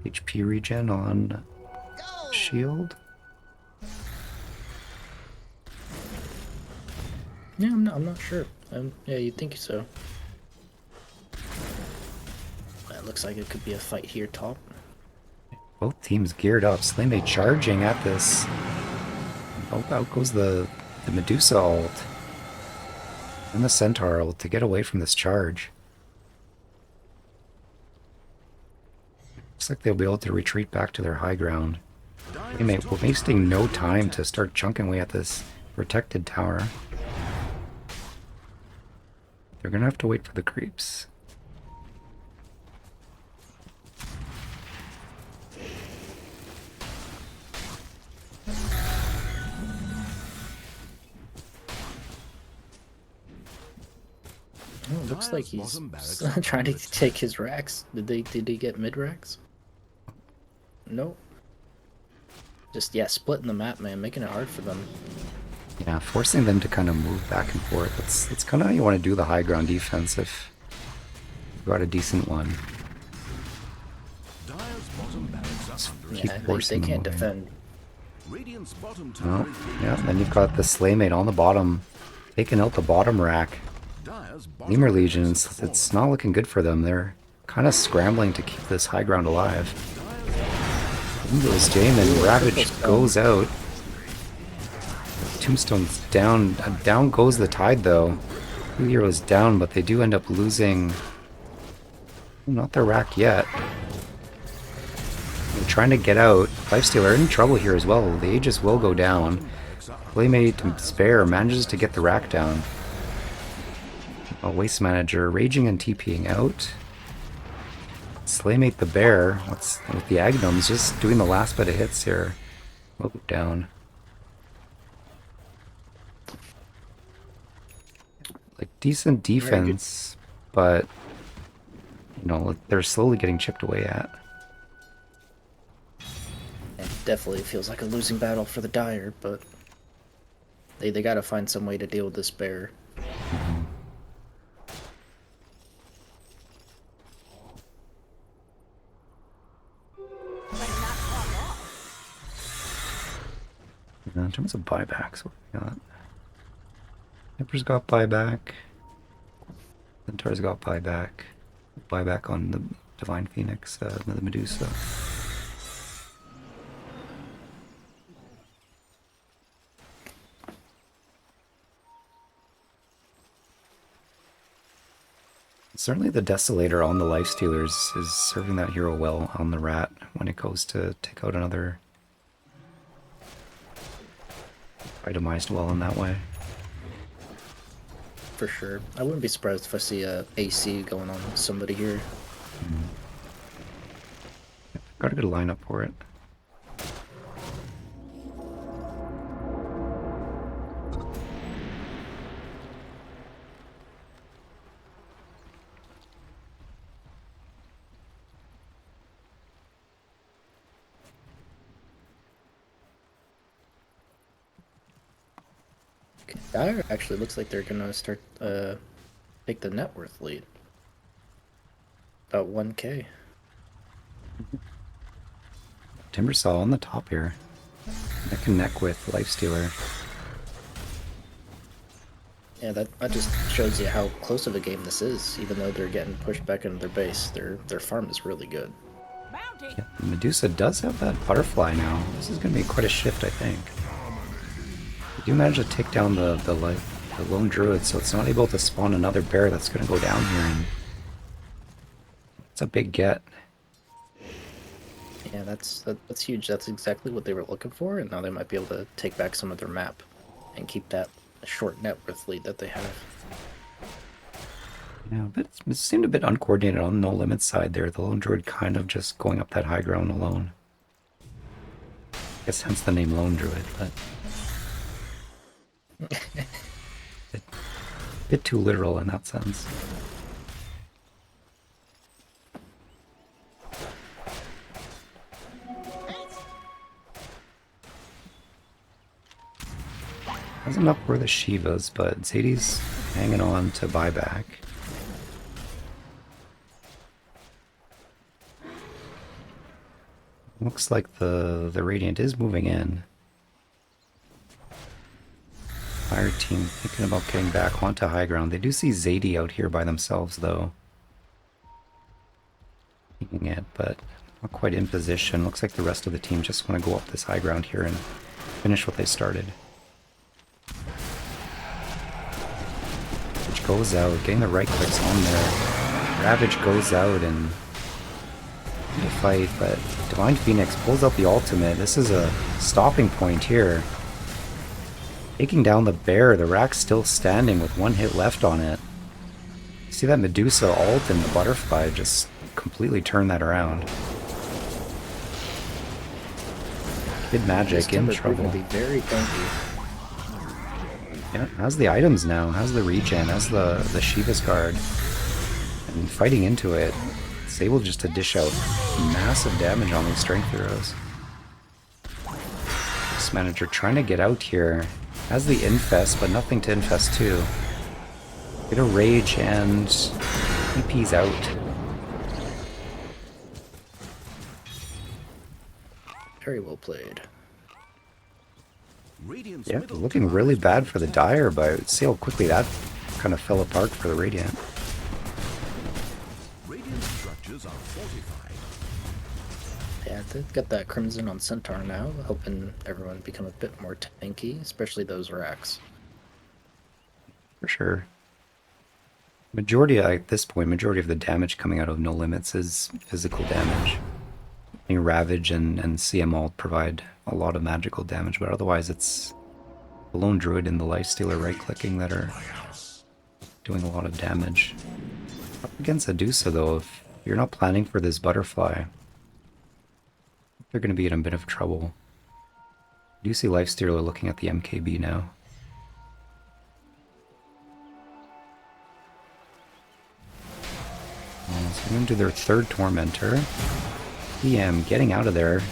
HP regen on shield. Yeah, I'm not sure. Yeah, you'd think so. It looks like it could be a fight here top. Both teams geared up. Slayme charging at this. Oh, out goes the Medusa ult. And the Centaur ult to get away from this charge. Looks like they'll be able to retreat back to their high ground. We're wasting no time to start chunking away at this protected tower. They're gonna have to wait for the creeps. Oh, it looks like he's trying to take his racks. Did he get mid racks? Nope. Just yeah, splitting the map, man, making it hard for them. Yeah, forcing them to kind of move back and forth. That's kind of how you want to do the high ground defense if you've got a decent one. Yeah, they can't defend. Oh, yeah, then you've got the Slaymate on the bottom, taking out the bottom rack. Lemur Legions, it's not looking good for them. They're kind of scrambling to keep this high ground alive. In goes Jamin, Ravage goes out. Tombstone's down. Down goes the tide, though. 2 heroes down, but they do end up losing. Not their rack yet. They're trying to get out. Lifesteal are in trouble here as well. The Aegis will go down. Playmate to spare manages to get the rack down. A Waste Manager raging and TPing out. Slaymate the Bear, with the Agnoms, just doing the last bit of hits here. Will go down. Like, decent defense, but, you know, they're slowly getting chipped away at. It definitely feels like a losing battle for the Dire, but they gotta find some way to deal with this bear. In terms of buybacks, what we got? Emperor's got buyback. Centaur's got buyback. Buyback on the Divine Phoenix, the Medusa. Certainly the Desolator on the Lifestealers is serving that hero well on the Rat when it goes to take out another. Itemized well in that way. For sure. I wouldn't be surprised if I see a AC going on with somebody here. Got a good lineup for it. Dire actually looks like they're gonna start take the net worth lead. About 1K. Timbersaw on the top here. Neck and neck with Lifestealer. Yeah, that just shows you how close of a game this is. Even though they're getting pushed back into their base, their farm is really good. Bounty. Yeah, Medusa does have that butterfly now. This is going to be quite a shift, I think. You do manage to take down the lone druid, so it's not able to spawn another bear that's going to go down here, and it's a big get. Yeah, that's huge. That's exactly what they were looking for, and now they might be able to take back some of their map and keep that short net worth lead that they have. Yeah, but it seemed a bit uncoordinated on No Limit's side there. The lone druid kind of just going up that high ground alone. I guess hence the name Lone Druid, but a bit too literal in that sense. Hasn't up for the Shivas, but Zadie's hanging on to buyback. Looks like the Radiant is moving in. Fire team thinking about getting back onto high ground. They do see Zadie out here by themselves, though. Taking it, but not quite in position. Looks like the rest of the team just want to go up this high ground here and finish what they started. Which goes out, getting the right clicks on there. Ravage goes out and the fight, but Divine Phoenix pulls out the ultimate. This is a stopping point here. Taking down the bear, the rack's still standing with one hit left on it. See that Medusa ult and the butterfly just completely turn that around. Kid Magic in trouble. Gonna be very tanky. Yeah, how's the items now? How's the regen? How's the Shiva's guard? And fighting into it, it's able just to dish out massive damage on these strength heroes. This manager trying to get out here. Has the infest, but nothing to infest to. Get a rage and EP's out. Very well played. Radiant's Yeah, middle looking tower really has bad been for the attacked. Dire, but see how quickly that kind of fell apart for the Radiant. Radiant structures are fortified. Yeah, they've got that Crimson on Centaur now, helping everyone become a bit more tanky, especially those racks. For sure. Majority, at this point, majority of the damage coming out of No Limits is physical damage. I mean, Ravage and CM ult provide a lot of magical damage, but otherwise it's the Lone Druid and the Lifestealer right-clicking that are doing a lot of damage. Up against Adusa, though, if you're not planning for this butterfly, they're going to be in a bit of trouble. I do see Lifestealer looking at the MKB now. So they're going to do their third Tormentor. PM getting out of there.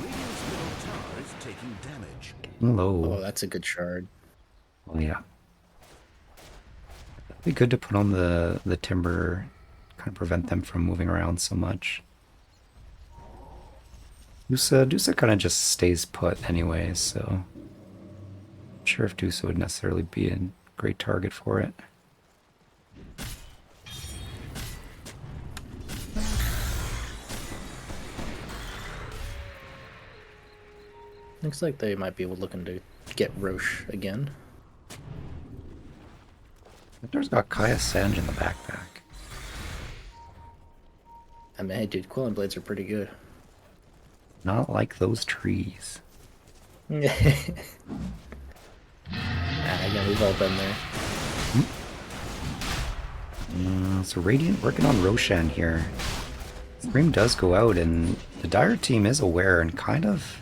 Radiant's middle tower is taking damage. Getting low. Oh, that's a good shard. Oh yeah. It'd be good to put on the timber, kind of prevent them from moving around so much. Dusa kind of just stays put anyways, so not sure if Dusa would necessarily be a great target for it. Looks like they might be looking to get Roche again. Victor's got Kaya Sanj in the backpack. I mean, hey dude, Quelling Blades are pretty good. Not like those trees. Yeah, again, we've all been there. So Radiant working on Roshan here. Scream does go out, and the Dire team is aware and kind of...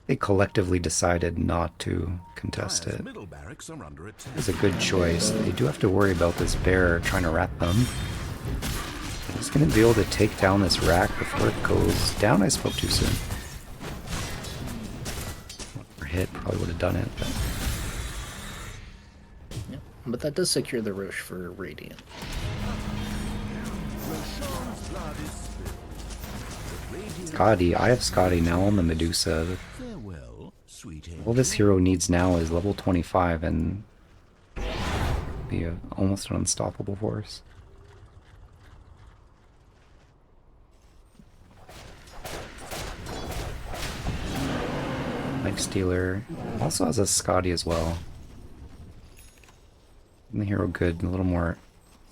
They collectively decided not to contest Dire's it. middle barracks are under attack. It's a good choice. They do have to worry about this bear trying to rat them. He's going to be able to take down this rack before it goes down. I spoke too soon. One more hit probably would have done it, but But that does secure the Roche for Radiant. Roshan's blood is spilled. The radiant Scotty, I have Scotty now on the Medusa. farewell, sweet All this angel. hero needs now is level 25 and be almost an unstoppable force. Life Stealer also has a Scotty as well. And the hero good, a little more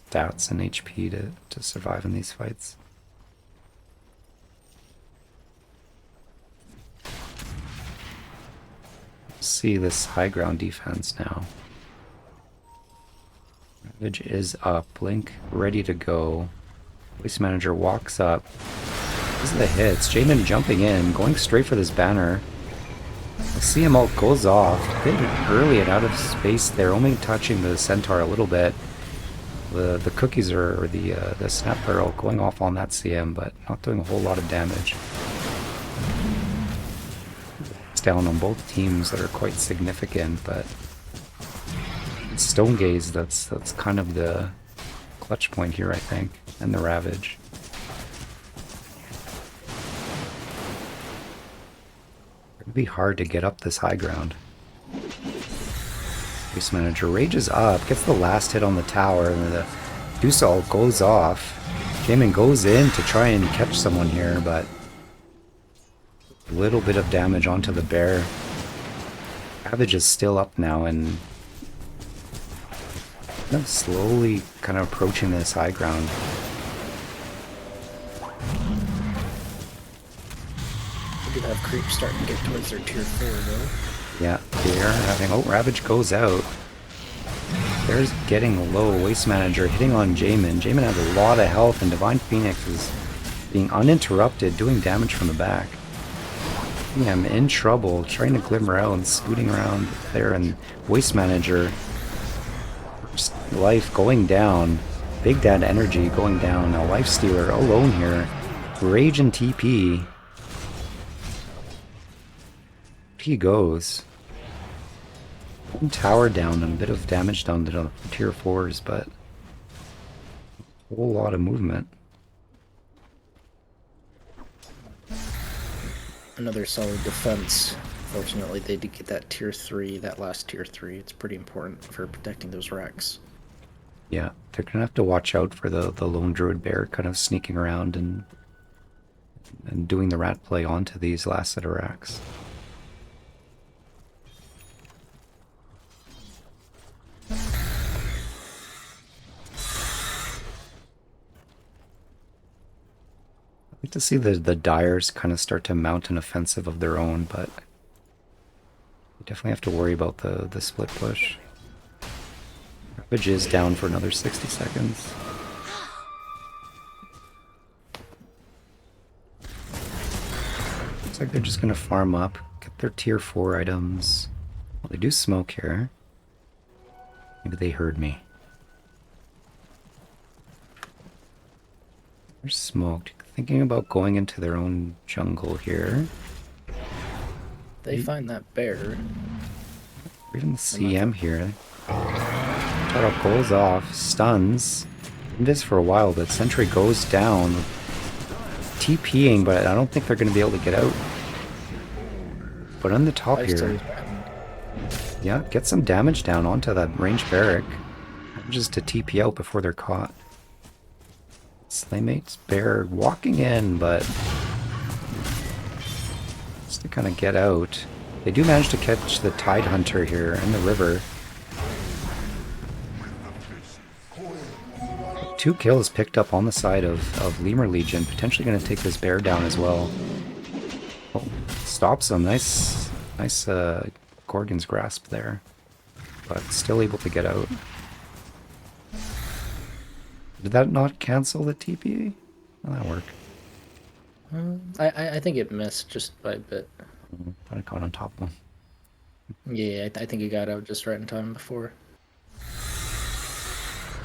stats and HP to survive in these fights. See this high ground defense now. Ravage is up. Blink ready to go. Waste Manager walks up. These are the hits. Jamin jumping in, going straight for this banner. The CM ult goes off. A bit early and out of space there, only touching the Centaur a little bit. The cookies or the snap barrel going off on that CM, but not doing a whole lot of damage. It's down on both teams that are quite significant, but it's Stone Gaze that's kind of the clutch point here, I think, and the Ravage. It'd be hard to get up this high ground. Waste Manager rages up, gets the last hit on the tower, and the Dusal goes off. Jamin goes in to try and catch someone here, but a little bit of damage onto the bear. Ravage is still up now and slowly kind of approaching this high ground. We do have creeps starting to get towards their tier 4 though. Yeah, they're having... Oh, Ravage goes out. Bear's getting low. Waste Manager hitting on Jamin. Jamin has a lot of health, and Divine Phoenix is being uninterrupted, doing damage from the back. Yeah, I'm in trouble, trying to glimmer out and scooting around there, and Waste Manager... Just life going down. Big Dad energy going down. Now Life Stealer alone here. Rage and TP. He goes. One tower down and a bit of damage done to the tier 4s, but a whole lot of movement. Another solid defense. Fortunately, they did get that tier 3, that last tier 3. It's pretty important for protecting those racks. Yeah, they're gonna have to watch out for the lone druid bear kind of sneaking around and doing the rat play onto these last set of racks. I'd like to see the Dyers kind of start to mount an offensive of their own, but you definitely have to worry about the split push. Ravage is down for another 60 seconds. Looks like they're just gonna farm up, get their tier 4 items. Well, they do smoke here. Maybe they heard me. They're smoked. Thinking about going into their own jungle here. They find that bear. Or even the CM here. Taro goes off, stuns. It is for a while, but Sentry goes down. TPing, but I don't think they're going to be able to get out. But on the top here, yeah, get some damage down onto that ranged barrack. Just to TP out before they're caught. Slaymate's bear walking in, but just to kind of get out. They do manage to catch the Tide Hunter here in the river. 2 kills picked up on the side of Lemur Legion, potentially going to take this bear down as well. Oh, stops him. Nice Gorgon's Grasp there, but still able to get out. Did that not cancel the TP? How'd that work? I think it missed just by a bit. Thought I caught on top of him. Yeah, I think he got out just right in time before.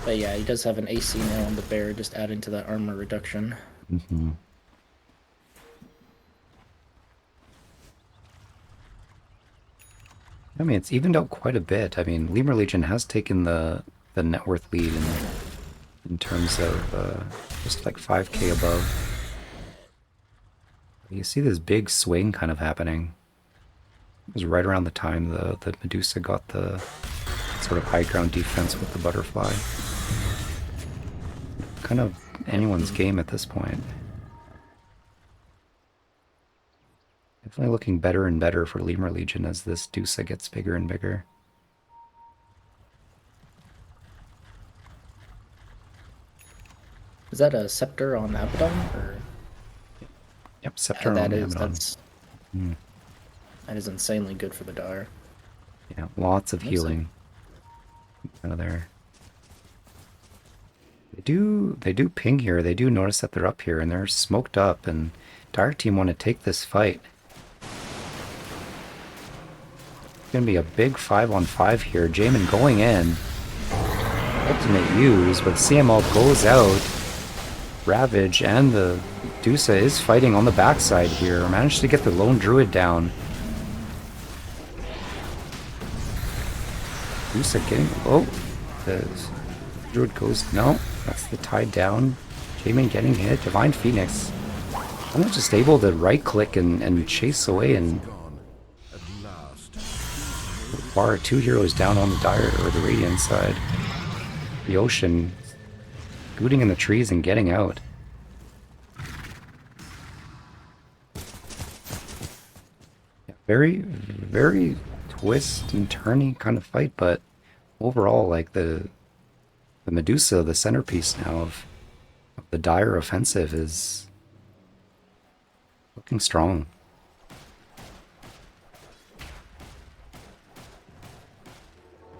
But yeah, he does have an AC now on the bear, just adding to that armor reduction. Mm-hmm. I mean, it's evened out quite a bit. I mean, Lemur Legion has taken the net worth lead in terms of just like 5k above. You see this big swing kind of happening. It was right around the time the Medusa got the sort of high ground defense with the butterfly. Kind of anyone's game at this point. Definitely looking better and better for Lemur Legion as this Dusa gets bigger and bigger. Is that a scepter on Abaddon, or Yep, Scepter that on is Abaddon. that's Mm. that is insanely good for the Dire. Yeah, lots of Looks healing out of there. They do ping here. They do notice that they're up here and they're smoked up, and Dire team want to take this fight. It's gonna be a big 5-on-5 here. Jamin going in. Ultimate use, but CML goes out. Ravage and the Dusa is fighting on the backside here. Managed to get the lone druid down. Dusa getting the druid goes no. That's the tide down. Jamin getting hit. Divine Phoenix. I'm not just able to right click and chase away and Gone. At last. bar 2 heroes down on the Dire or the Radiant side. The Ocean scooting in the trees and getting out. Yeah, very twist and turny kind of fight, but overall, like the Medusa, the centerpiece now of the Dire offensive, is looking strong.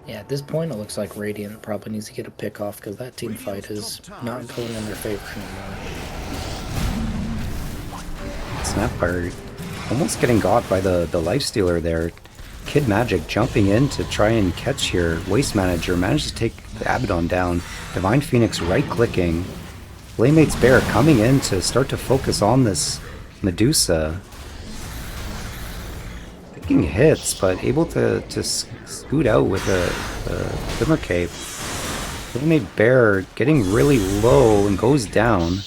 Yeah, at this point, it looks like Radiant probably needs to get a pick off because that team fight is not going in their favor anymore. Snapfire almost getting got by the Lifestealer there. Kid Magic jumping in to try and catch here. Waste Manager managed to take the Abaddon down. Divine Phoenix right-clicking. Playmate's Bear coming in to start to focus on this Medusa. Taking hits, but able to scoot out with a Glimmer Cape. Playmate Bear getting really low and goes down.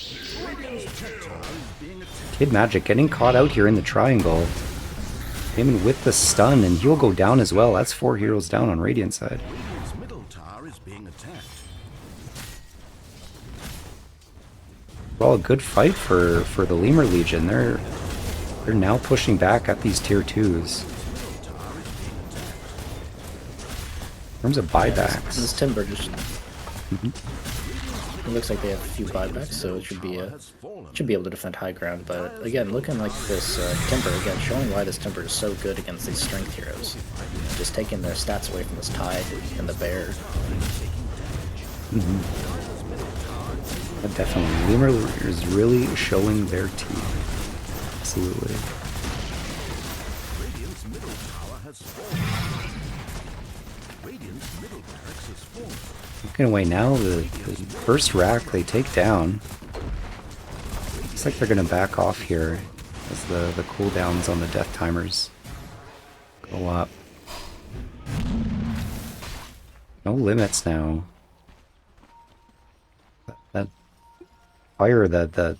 Kid Magic getting caught out here in the triangle. Him with the stun, and he'll go down as well. That's 4 heroes down on Radiant side. Radiant's middle tower is being attacked. Well, a good fight for the Lemur Legion. They're now pushing back at these tier 2s. In terms of buybacks. This Timber just... It looks like they have a few buybacks, so it should be able to defend high ground. But again, looking like this Timber, again, showing why this Timber is so good against these strength heroes. Just taking their stats away from this Tide and the Bear. But definitely, Lemur is really showing their teeth. Absolutely. Radiant's middle tower has fallen. Radiant's middle barracks has fallen. Looking away now, the first rack they take down. Looks like they're going to back off here as the cooldowns on the death timers go up. No limits now. That fire, that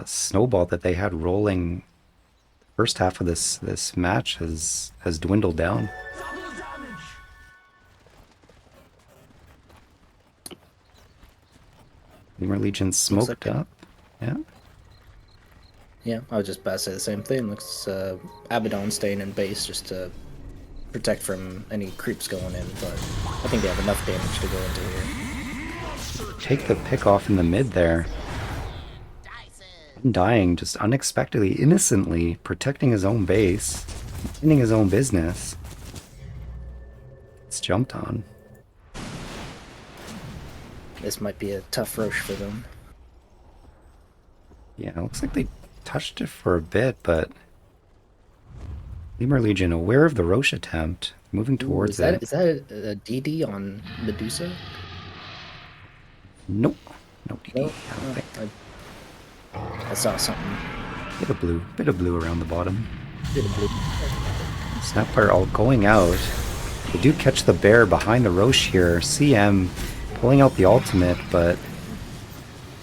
snowball that they had rolling the first half of this match has dwindled down. Lemur Legion smoked up. Yeah. Yeah, I was just about to say the same thing. Looks Abaddon staying in base just to protect from any creeps going in, but I think they have enough damage to go into here. Take the pick off in the mid there. Dying just unexpectedly, innocently, protecting his own base, minding his own business. It's jumped on. This might be a tough Roche for them. Yeah, it looks like they touched it for a bit, but Lemur Legion aware of the Roche attempt, moving towards it. Is that a DD on Medusa? Nope. No DD. No, I don't think. I saw something. Bit of blue around the bottom. Bit of blue. Snapfire all going out. They do catch the bear behind the Roche here. CM pulling out the ultimate, but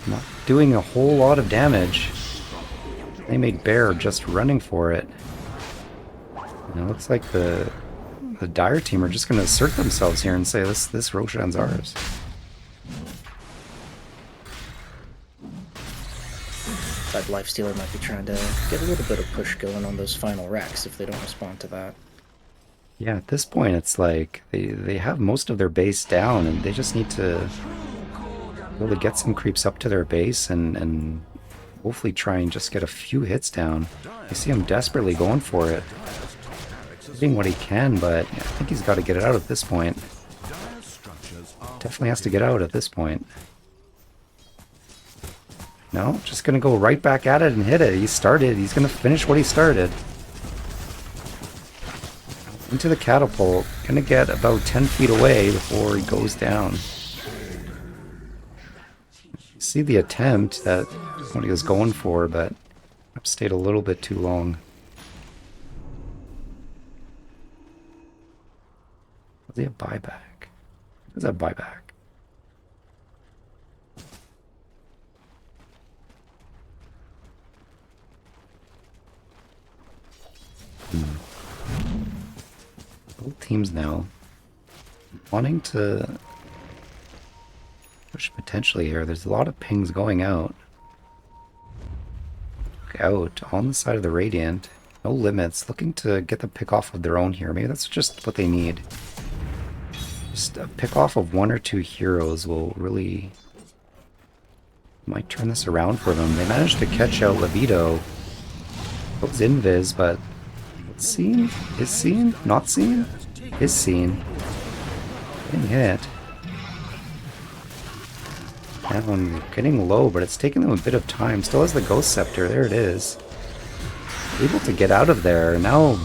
not doing a whole lot of damage. They made bear just running for it. And it looks like the Dire team are just going to assert themselves here and say this Roshan's ours. That Lifestealer might be trying to get a little bit of push going on those final racks if they don't respond to that. Yeah, at this point it's like they have most of their base down and they just need to really get some creeps up to their base and hopefully try and just get a few hits down. You see him desperately going for it. Doing what he can, but I think he's got to get it out at this point. Definitely has to get out at this point. No, just gonna go right back at it and hit it. He started. He's gonna finish what he started. Into the catapult. Gonna get about 10 feet away before he goes down. You see the attempt, that what he was going for, but stayed a little bit too long. Was he a buyback? Was that buyback? Both teams now wanting to push potentially here. There's a lot of pings going out. Out on the side of the Radiant. No limits. Looking to get the pick off of their own here. Maybe that's just what they need. Just a pick off of one or two heroes will really might turn this around for them. They managed to catch out Libido. It was invis, but seen? Is seen? Not seen? Is seen. Getting hit. That one getting low, but it's taking them a bit of time. Still has the Ghost Scepter. There it is. Able to get out of there. Now,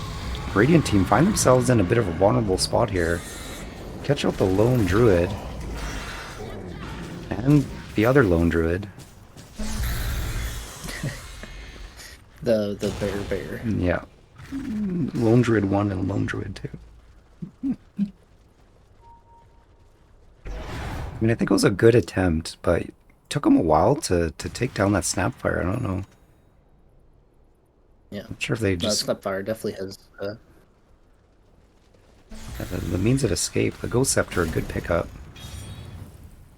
Radiant team find themselves in a bit of a vulnerable spot here. Catch out the lone druid. And the other lone druid. The bear. Yeah. Lone Druid 1 and Lone Druid 2. I mean, I think it was a good attempt, but it took him a while to take down that Snapfire. I don't know. Yeah. I'm not sure if they just... Snapfire definitely has... the means of escape. The Ghost Scepter, a good pickup.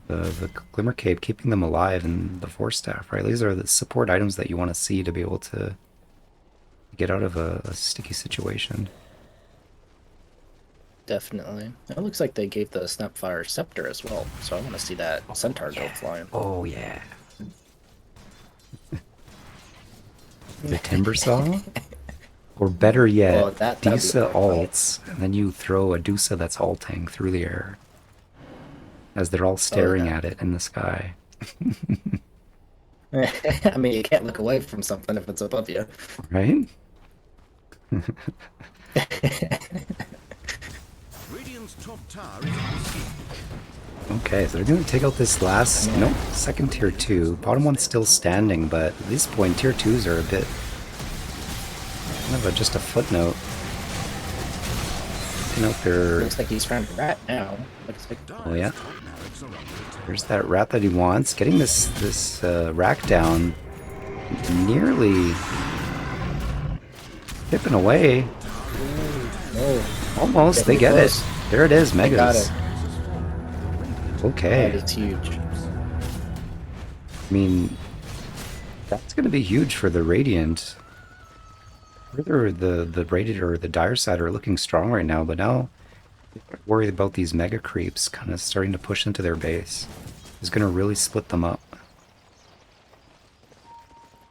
The Glimmer Cape, keeping them alive, and the Force Staff, right? These are the support items that you want to see to be able to get out of a sticky situation. Definitely. It looks like they gave the Snapfire Scepter as well, so I want to see that Centaur go flying. Oh, yeah. The Timber Saw? Or better yet, Well, that'd be Dusa quite alts, and then you throw a Dusa that's alting through the air. As they're all staring at it in the sky. I mean, you can't look away from something if it's above you. Right? Radiant's top tower is under siege. Okay, so they're going to take out this last... Nope, second tier 2. Bottom one's still standing, but at this point, tier 2s are a bit... kind of just a footnote. You know, they're... Looks like he's trying to rat now. Looks like... Oh, yeah. There's that rat that he wants. Getting this rack down. Nearly... tipping away. Oh, Almost, they get close. it. There it is, they got Megas. it. Okay. That is huge. I mean, that's going to be huge for the Radiant. Further, the Radiant or the Dire side are looking strong right now, but now worried about these mega creeps kind of starting to push into their base. It's going to really split them up.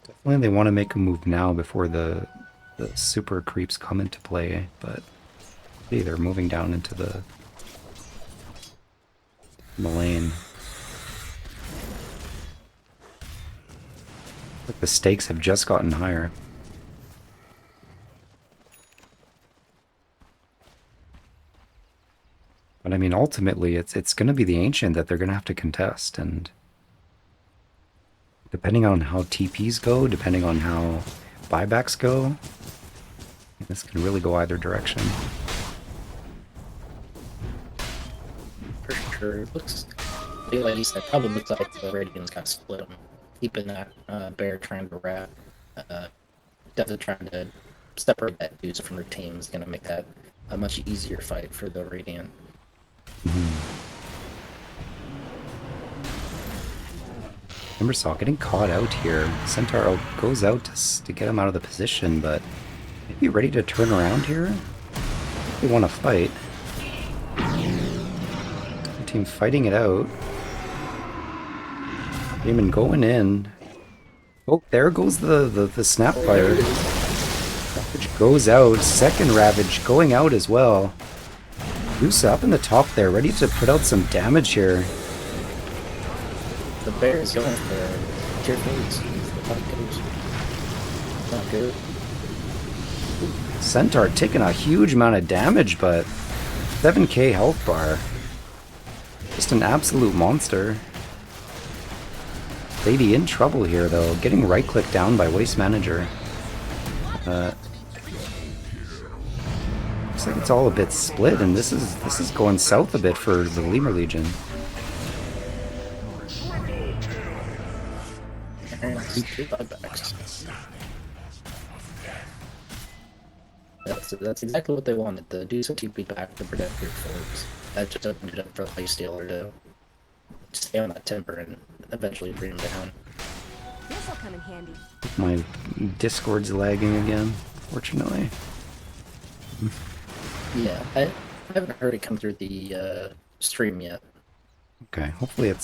Definitely they want to make a move now before the super creeps come into play, but see, they're moving down into the lane. Like the stakes have just gotten higher. But I mean, ultimately, it's going to be the Ancient that they're going to have to contest, and depending on how TPs go, depending on how buybacks go, this can really go either direction. sure. Looks like you said, probably looks like the Radiant's kind of split them, keeping that bear trying to wrap. Uh, Definitely trying to separate that dudes from their team is going to make that a much easier fight for the Radiant. Timbersaw getting caught out here. Centaur goes out to get him out of the position, but maybe ready to turn around here? They want to fight. The team fighting it out. Damon going in. Oh, there goes the Snapfire. Ravage goes out. Second Ravage going out as well. Goose up in the top there, ready to put out some damage here. The bear is going for tier 4s. Not good. Centaur taking a huge amount of damage, but 7k health bar. Just an absolute monster. Lady in trouble here though, getting right click down by Waste Manager. Looks like it's all a bit split, and this is going south a bit for the Lemur Legion. And two buybacks. That's exactly what they wanted. The do some TP back to protect your forts. That just opened it up for the Lifestealer to stay on that temper and eventually bring him down. This'll come in handy. My Discord's lagging again, fortunately. Yeah, I haven't heard it come through the stream yet. Okay, hopefully it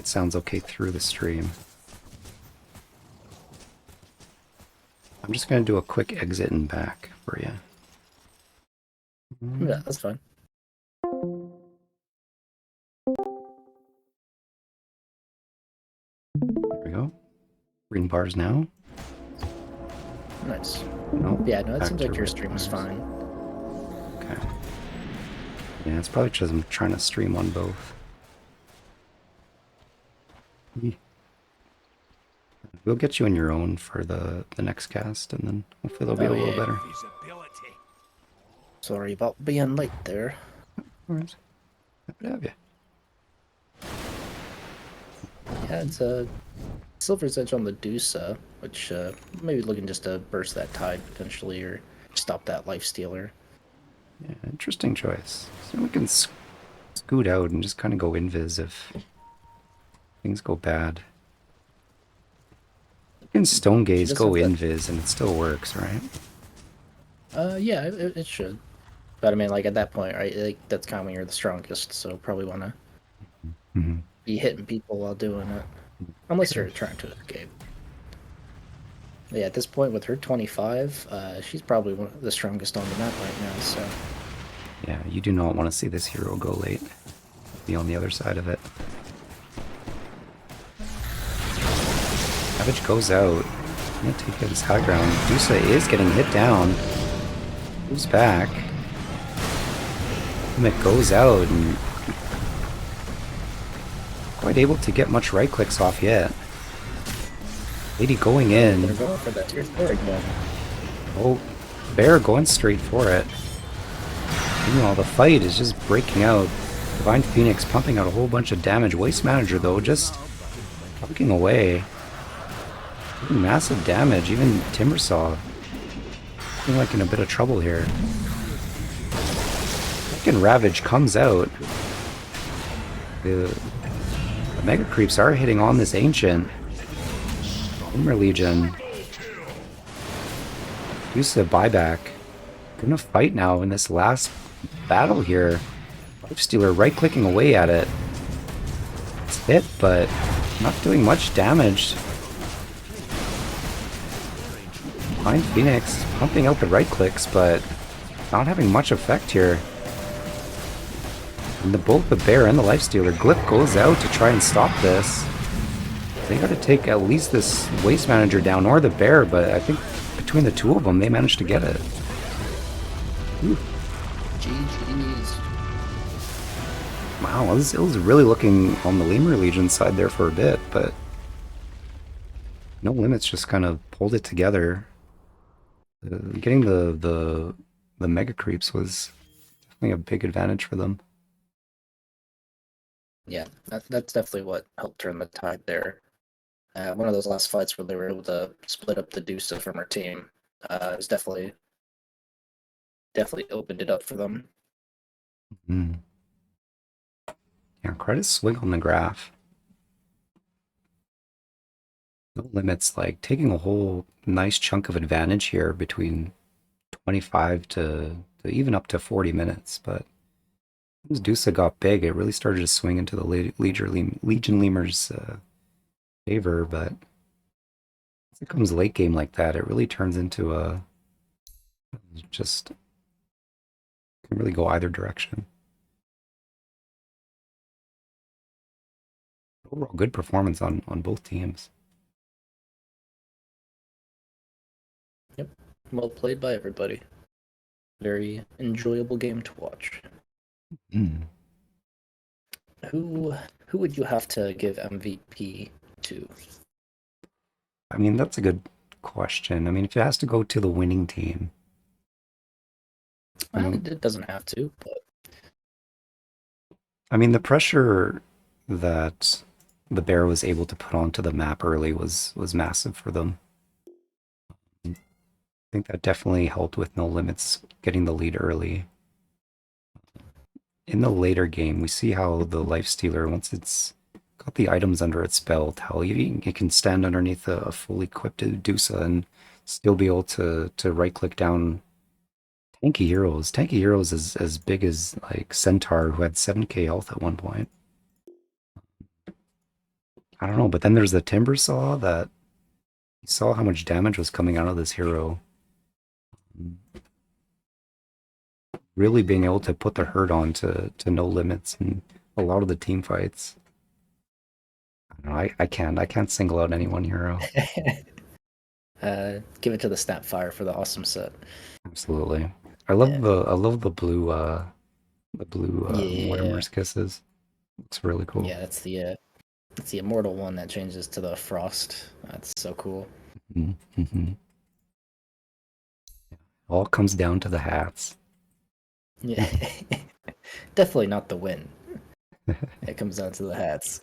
sounds okay through the stream. I'm just gonna do a quick exit and back for you. Yeah, that's fine. There we go. Green bars now. Nice. No. Yeah, no, it back seems to like your red stream is bars. fine. Okay. Yeah, it's probably because I'm trying to stream on both. We'll get you in your own for the next cast, and then hopefully they'll be a little better. Sorry about being late there. Alright. Happy to have you. Yeah, it's a Silver's Edge on the Deuce, which maybe looking just to burst that tide potentially, or stop that Lifestealer. Yeah, interesting choice. So we can scoot out and just kind of go invis if things go bad. You can Stone Gaze does go have that- invis and it still works, right? Yeah, it should. But I mean, like at that point, right? Like that's kind of when you're the strongest, so probably want to Mm-hmm. be hitting people while doing it, unless you're trying to escape. Yeah, at this point with her 25, she's probably one of the strongest on the map right now. So Yeah, you do not want to see this hero go late. Be on the other side of it. Savage goes out. I'm gonna take his high ground. Dusa is getting hit down. Moves back. Limit goes out and quite able to get much right clicks off yet. Lady going in. they're going for that tier 4 again. Oh, Bear going straight for it. Meanwhile, the fight is just breaking out. Divine Phoenix pumping out a whole bunch of damage. Waste Manager, though, just plugging away. Doing massive damage. Even Timbersaw looking like in a bit of trouble here. Fucking Ravage comes out. The Mega Creeps are hitting on this Ancient. Lemur Legion. Use the buyback. Gonna fight now in this last battle here. Lifestealer right clicking away at it. It's hit, but not doing much damage. Divine Phoenix pumping out the right clicks, but not having much effect here. And both the Bear and the Lifestealer, Glyph goes out to try and stop this. They gotta take at least this Waste Manager down, or the Bear, but I think between the two of them, they managed to get it. Ooh. GG's. Wow, it was really looking on the Lemur Legion side there for a bit, but no limits just kind of pulled it together. Getting the Mega Creeps was definitely a big advantage for them. Yeah, that's definitely what helped turn the tide there. One of those last fights where they were able to split up the Dusa from her team is definitely opened it up for them. Mm. Yeah, quite a swing on the graph. No limits, like taking a whole nice chunk of advantage here between 25 to even up to 40 minutes. But as Dusa got big, it really started to swing into the Legion Lemur's favor. But as it comes late game like that, it really turns into a just can really go either direction. Overall, good performance on both teams. Yep, well played by everybody. Very enjoyable game to watch. Mm. Who who would you have to give MVP to? I mean, that's a good question. I mean, if it has to go to the winning team, I mean, It doesn't have to, but the pressure that the Bear was able to put onto the map early was massive for them. I think that definitely helped with No Limits getting the lead early. In the later game, we see how the Lifestealer, once it's got the items under its belt, how it can stand underneath a fully equipped Dusa and still be able to right click down tanky heroes. Tanky heroes is as big as like Centaur, who had 7k health at one point. I don't know, but then there's the Timber Saw that you saw how much damage was coming out of this hero. Really being able to put the hurt on to No Limits in a lot of the team fights. I don't know, I can't single out any one hero. give it to the Snapfire for the awesome set. Absolutely. Yeah, I love the blue yeah, Mortimer's kisses. Looks really cool. yeah. That's the immortal one that changes to the frost. That's so cool. Mm-hmm. All comes down to the hats. Yeah, definitely not the win. It comes down to the hats.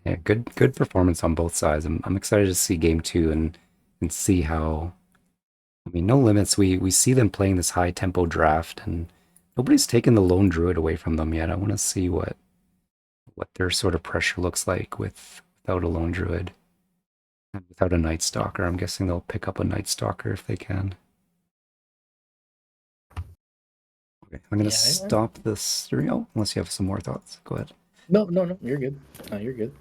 Yeah, good performance on both sides. I'm excited to see game two and see how. I mean, No Limits. We see them playing this high tempo draft, and nobody's taken the lone druid away from them yet. I want to see what their sort of pressure looks like without a lone druid and without a night Yep. stalker. I'm guessing they'll pick up a night stalker if they can. Okay, I'm gonna Yeah. stop this stream. Oh, unless you have some more thoughts, go ahead. No, no, no. You're good. No, you're good.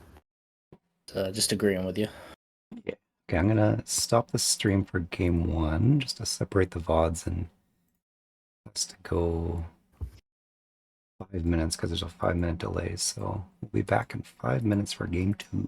Just agreeing with you. Yeah. Okay, I'm gonna stop the stream for game one just to separate the VODs and just to go 5 minutes because there's a 5 minute delay. So we'll be back in 5 minutes for game two.